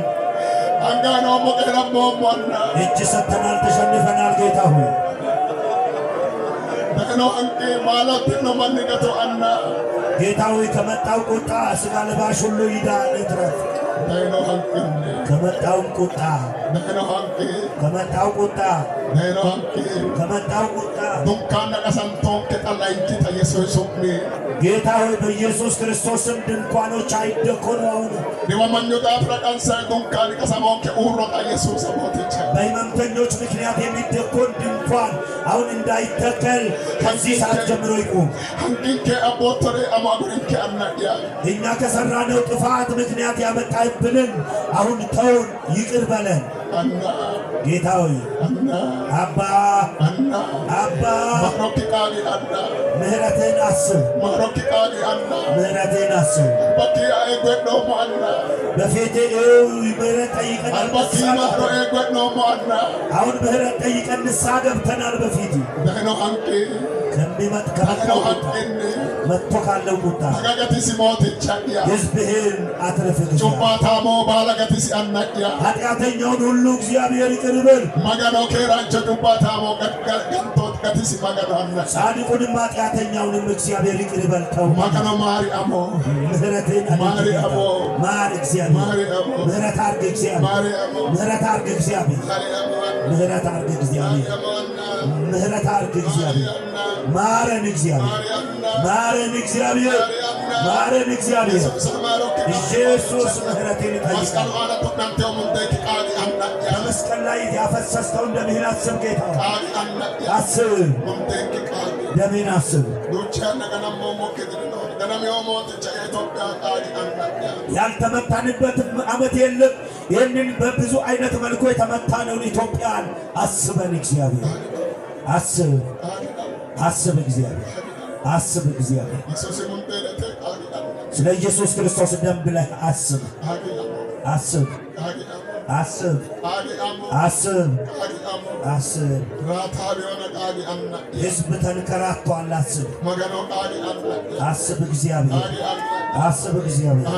አንጋኖ ሞቀለሞ ሞና እጅ ሰጥተናል፣ ተሸንፈናል። ጌታ ሆይ ደህኖ አንቄ ማለት ነው ማንገቶ አና ጌታ ሆይ ከመጣው ቁጣ ስጋ ለባሽ ሁሉ ይዳን ይትረፍ። ደህኖ አንቄ ከመጣው ቁጣ ደህኖ አንቄ ከመጣው ቁጣ ደህኖ አንቄ ከመጣው ቁጣ ዱንካን ቀሰንቶን ከጠላይንቲ ኢየሱስ ሱሚ ጌታ ሆይ በኢየሱስ ክርስቶስም ድንኳኖች አይደኮኑ። አሁን ዲወማኞ ዳፍራቃንሳ ዱንካን ቀሰሞን ከኡሮ ኢየሱስ ሞትቻ በሕመምተኞች ምክንያት የሚደኮን ድንኳን አሁን እንዳይተከል ከዚህ ሰዓት ጀምሮ ይቁም። አንቂንከ አቦተሬ አማጉሪንከ አናያ እኛ ከሰራነው ጥፋት ምክንያት ያመጣብንን አሁን ተውን፣ ይቅር በለን። አና ጌታ ሆይ አና አባ አና አባ ማሮኪ ቃሊ አና ምህረትን አስብ፣ ማሮኪ ቃሊ አና ምህረትን አስብ። በኪ አይጎዶ ማና በፊት ምህረት ጠይቀናል። አልበኪ ማሮ አይጎዶ ማና አሁን ምህረት ጠይቀን ንስሐ ገብተናል። በፊት ደህኖ አንቄ ከመጣው ቁጣ መጥቶ ካለው ቁጣ አጋጋቲ ሲሞትቻ ሕዝብህን አትርፍ። ጩባታሞ ባለጋቲ ሲአናያ ኃጢአተኛውን ሁሉ እግዚአብሔር ይቅር በል። መገኖ ኬራንቸ ጩባታሞ ገንቶት ገቲ ሲመገኖ አና ጻድቁንም ኃጢአተኛውንም እግዚአብሔር ይቅር በልተው። መገኖ ማሪ አሞ ምህረትን ማሪ አሞ ማር እግዚአብሔር ማሪ አሞ ምህረት አርግ እግዚአብሔር ማሪ አሞ ምህረት አርግ እግዚአብሔር ማሪ አሞ ምህረት አርግ እግዚአብሔር ምህረት አርግ እግዚአብሔር ማረን እግዚአብሔር ማረን እግዚአብሔር ማረን እግዚአብሔር ኢየሱስ ምህረትን ይጠይቃል። በመስቀል ላይ ያፈሰስከውን ደምህን አስብ ጌታ አስብ፣ ደምህን አስብ። ያልተመታንበት ዓመት የለም። ይህንን በብዙ አይነት መልኩ የተመታነውን ኢትዮጵያን አስበን እግዚአብሔር አስብ፣ አስብ እግዚአብሔር አስብ እግዚአብሔር ስለ ኢየሱስ ክርስቶስ ደም ብለህ አስብ፣ አስብ፣ አስብ፣ አስብ፣ አስብ። ሕዝብ ተንከራቷል። አስብ፣ አስብ እግዚአብሔር አስብ እግዚአብሔር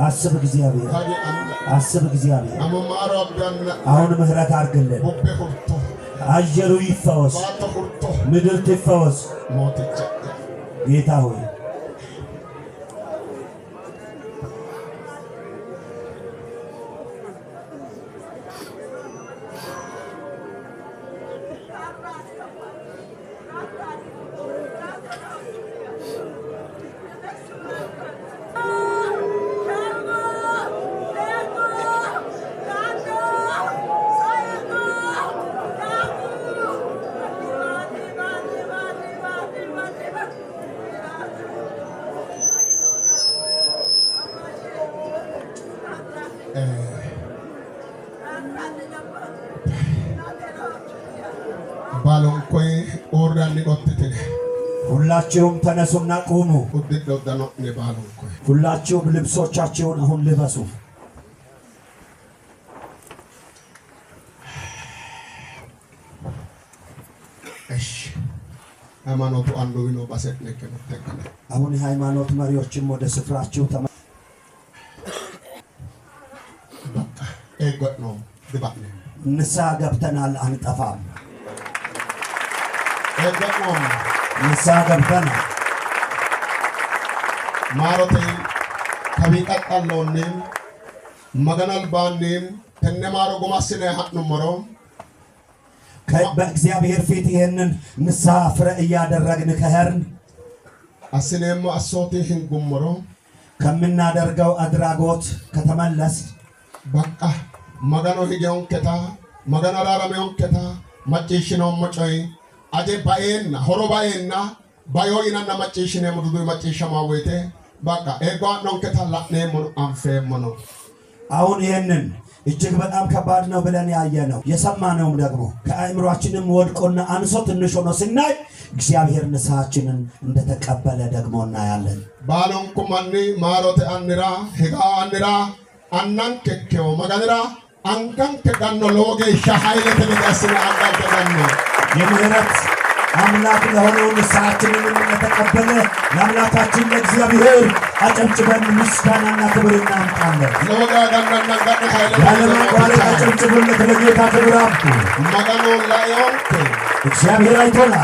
አስብ እግዚአብሔር አስብ እግዚአብሔር። አሁን ምህረት አድርግልን። አየሩ ይፈወስ፣ ምድር ትፈወስ። ጌታ ሆይ ባሎንኮይ ኦራኒ ኦትቴ ሁላችሁም ተነሱና ቁሙ። ኡድዶ ደኖ ባሎንኮይ ሁላችሁም ልብሶቻችሁን አሁን ልበሱ። እሺ ሃይማኖቱ አንዱ ነው ባሰት ነከነ ተከነ አሁን የሃይማኖት መሪዎችም ወደ ስፍራችሁ በቃ ኤጎት ነው ድባለ ንስሐ ገብተናል፣ አንጠፋም። ኤጎት ነው ንስሐ ገብተናል። ማሮቴ ከቢቀጣለውንም መገናል ባንም ተነማሮ ጎማስነ ሀጥነመሮ በእግዚአብሔር ፊት ይህንን ንስሐ ፍሬ እያደረግን ከሄርን አስኔሞ አሶቴ ህንጉመሮ ከምናደርገው አድራጎት ከተመለስ በቃ መገኖ ሂጌውን ከታ መገኖ ራራሜውን ከታ መጪሽኖ መጮይ አጀ ባኤና ሆሮ ባኤና ባዮ ኢናና መጪሽኔ ሙዱዱ መጪሸማ ወይቴ በቃ ኤጓኖን ከታ ላኔ ሙኑ አንፌሞኖ አሁን ይህንን እጅግ በጣም ከባድ ነው ብለን ያየነው የሰማነውም ደግሞ ከአእምሯችንም ወድቆና አንሶ ትንሽ ሆኖ ስናይ እግዚአብሔር ንስሐችንን እንደተቀበለ ደግሞ እናያለን። ባሎን ኩማኒ ማሮቴ አንራ ሄጋ አንራ አናን ከከው መጋንራ አንካን ከጋኖ ሎጌ ሻሃይለ ተለዳስነ አንካን ከጋኖ የምህረት አምላክ ለሆነው ንስሐችንን እንደተቀበለ ለአምላካችን ለእግዚአብሔር አጨብጭበን ምስጋናና ክብር እናምጣለን። ያለማቋረጥ አጨብጭቡለት፣ ለጌታ ክብር አምጡ። እግዚአብሔር አይቶናል።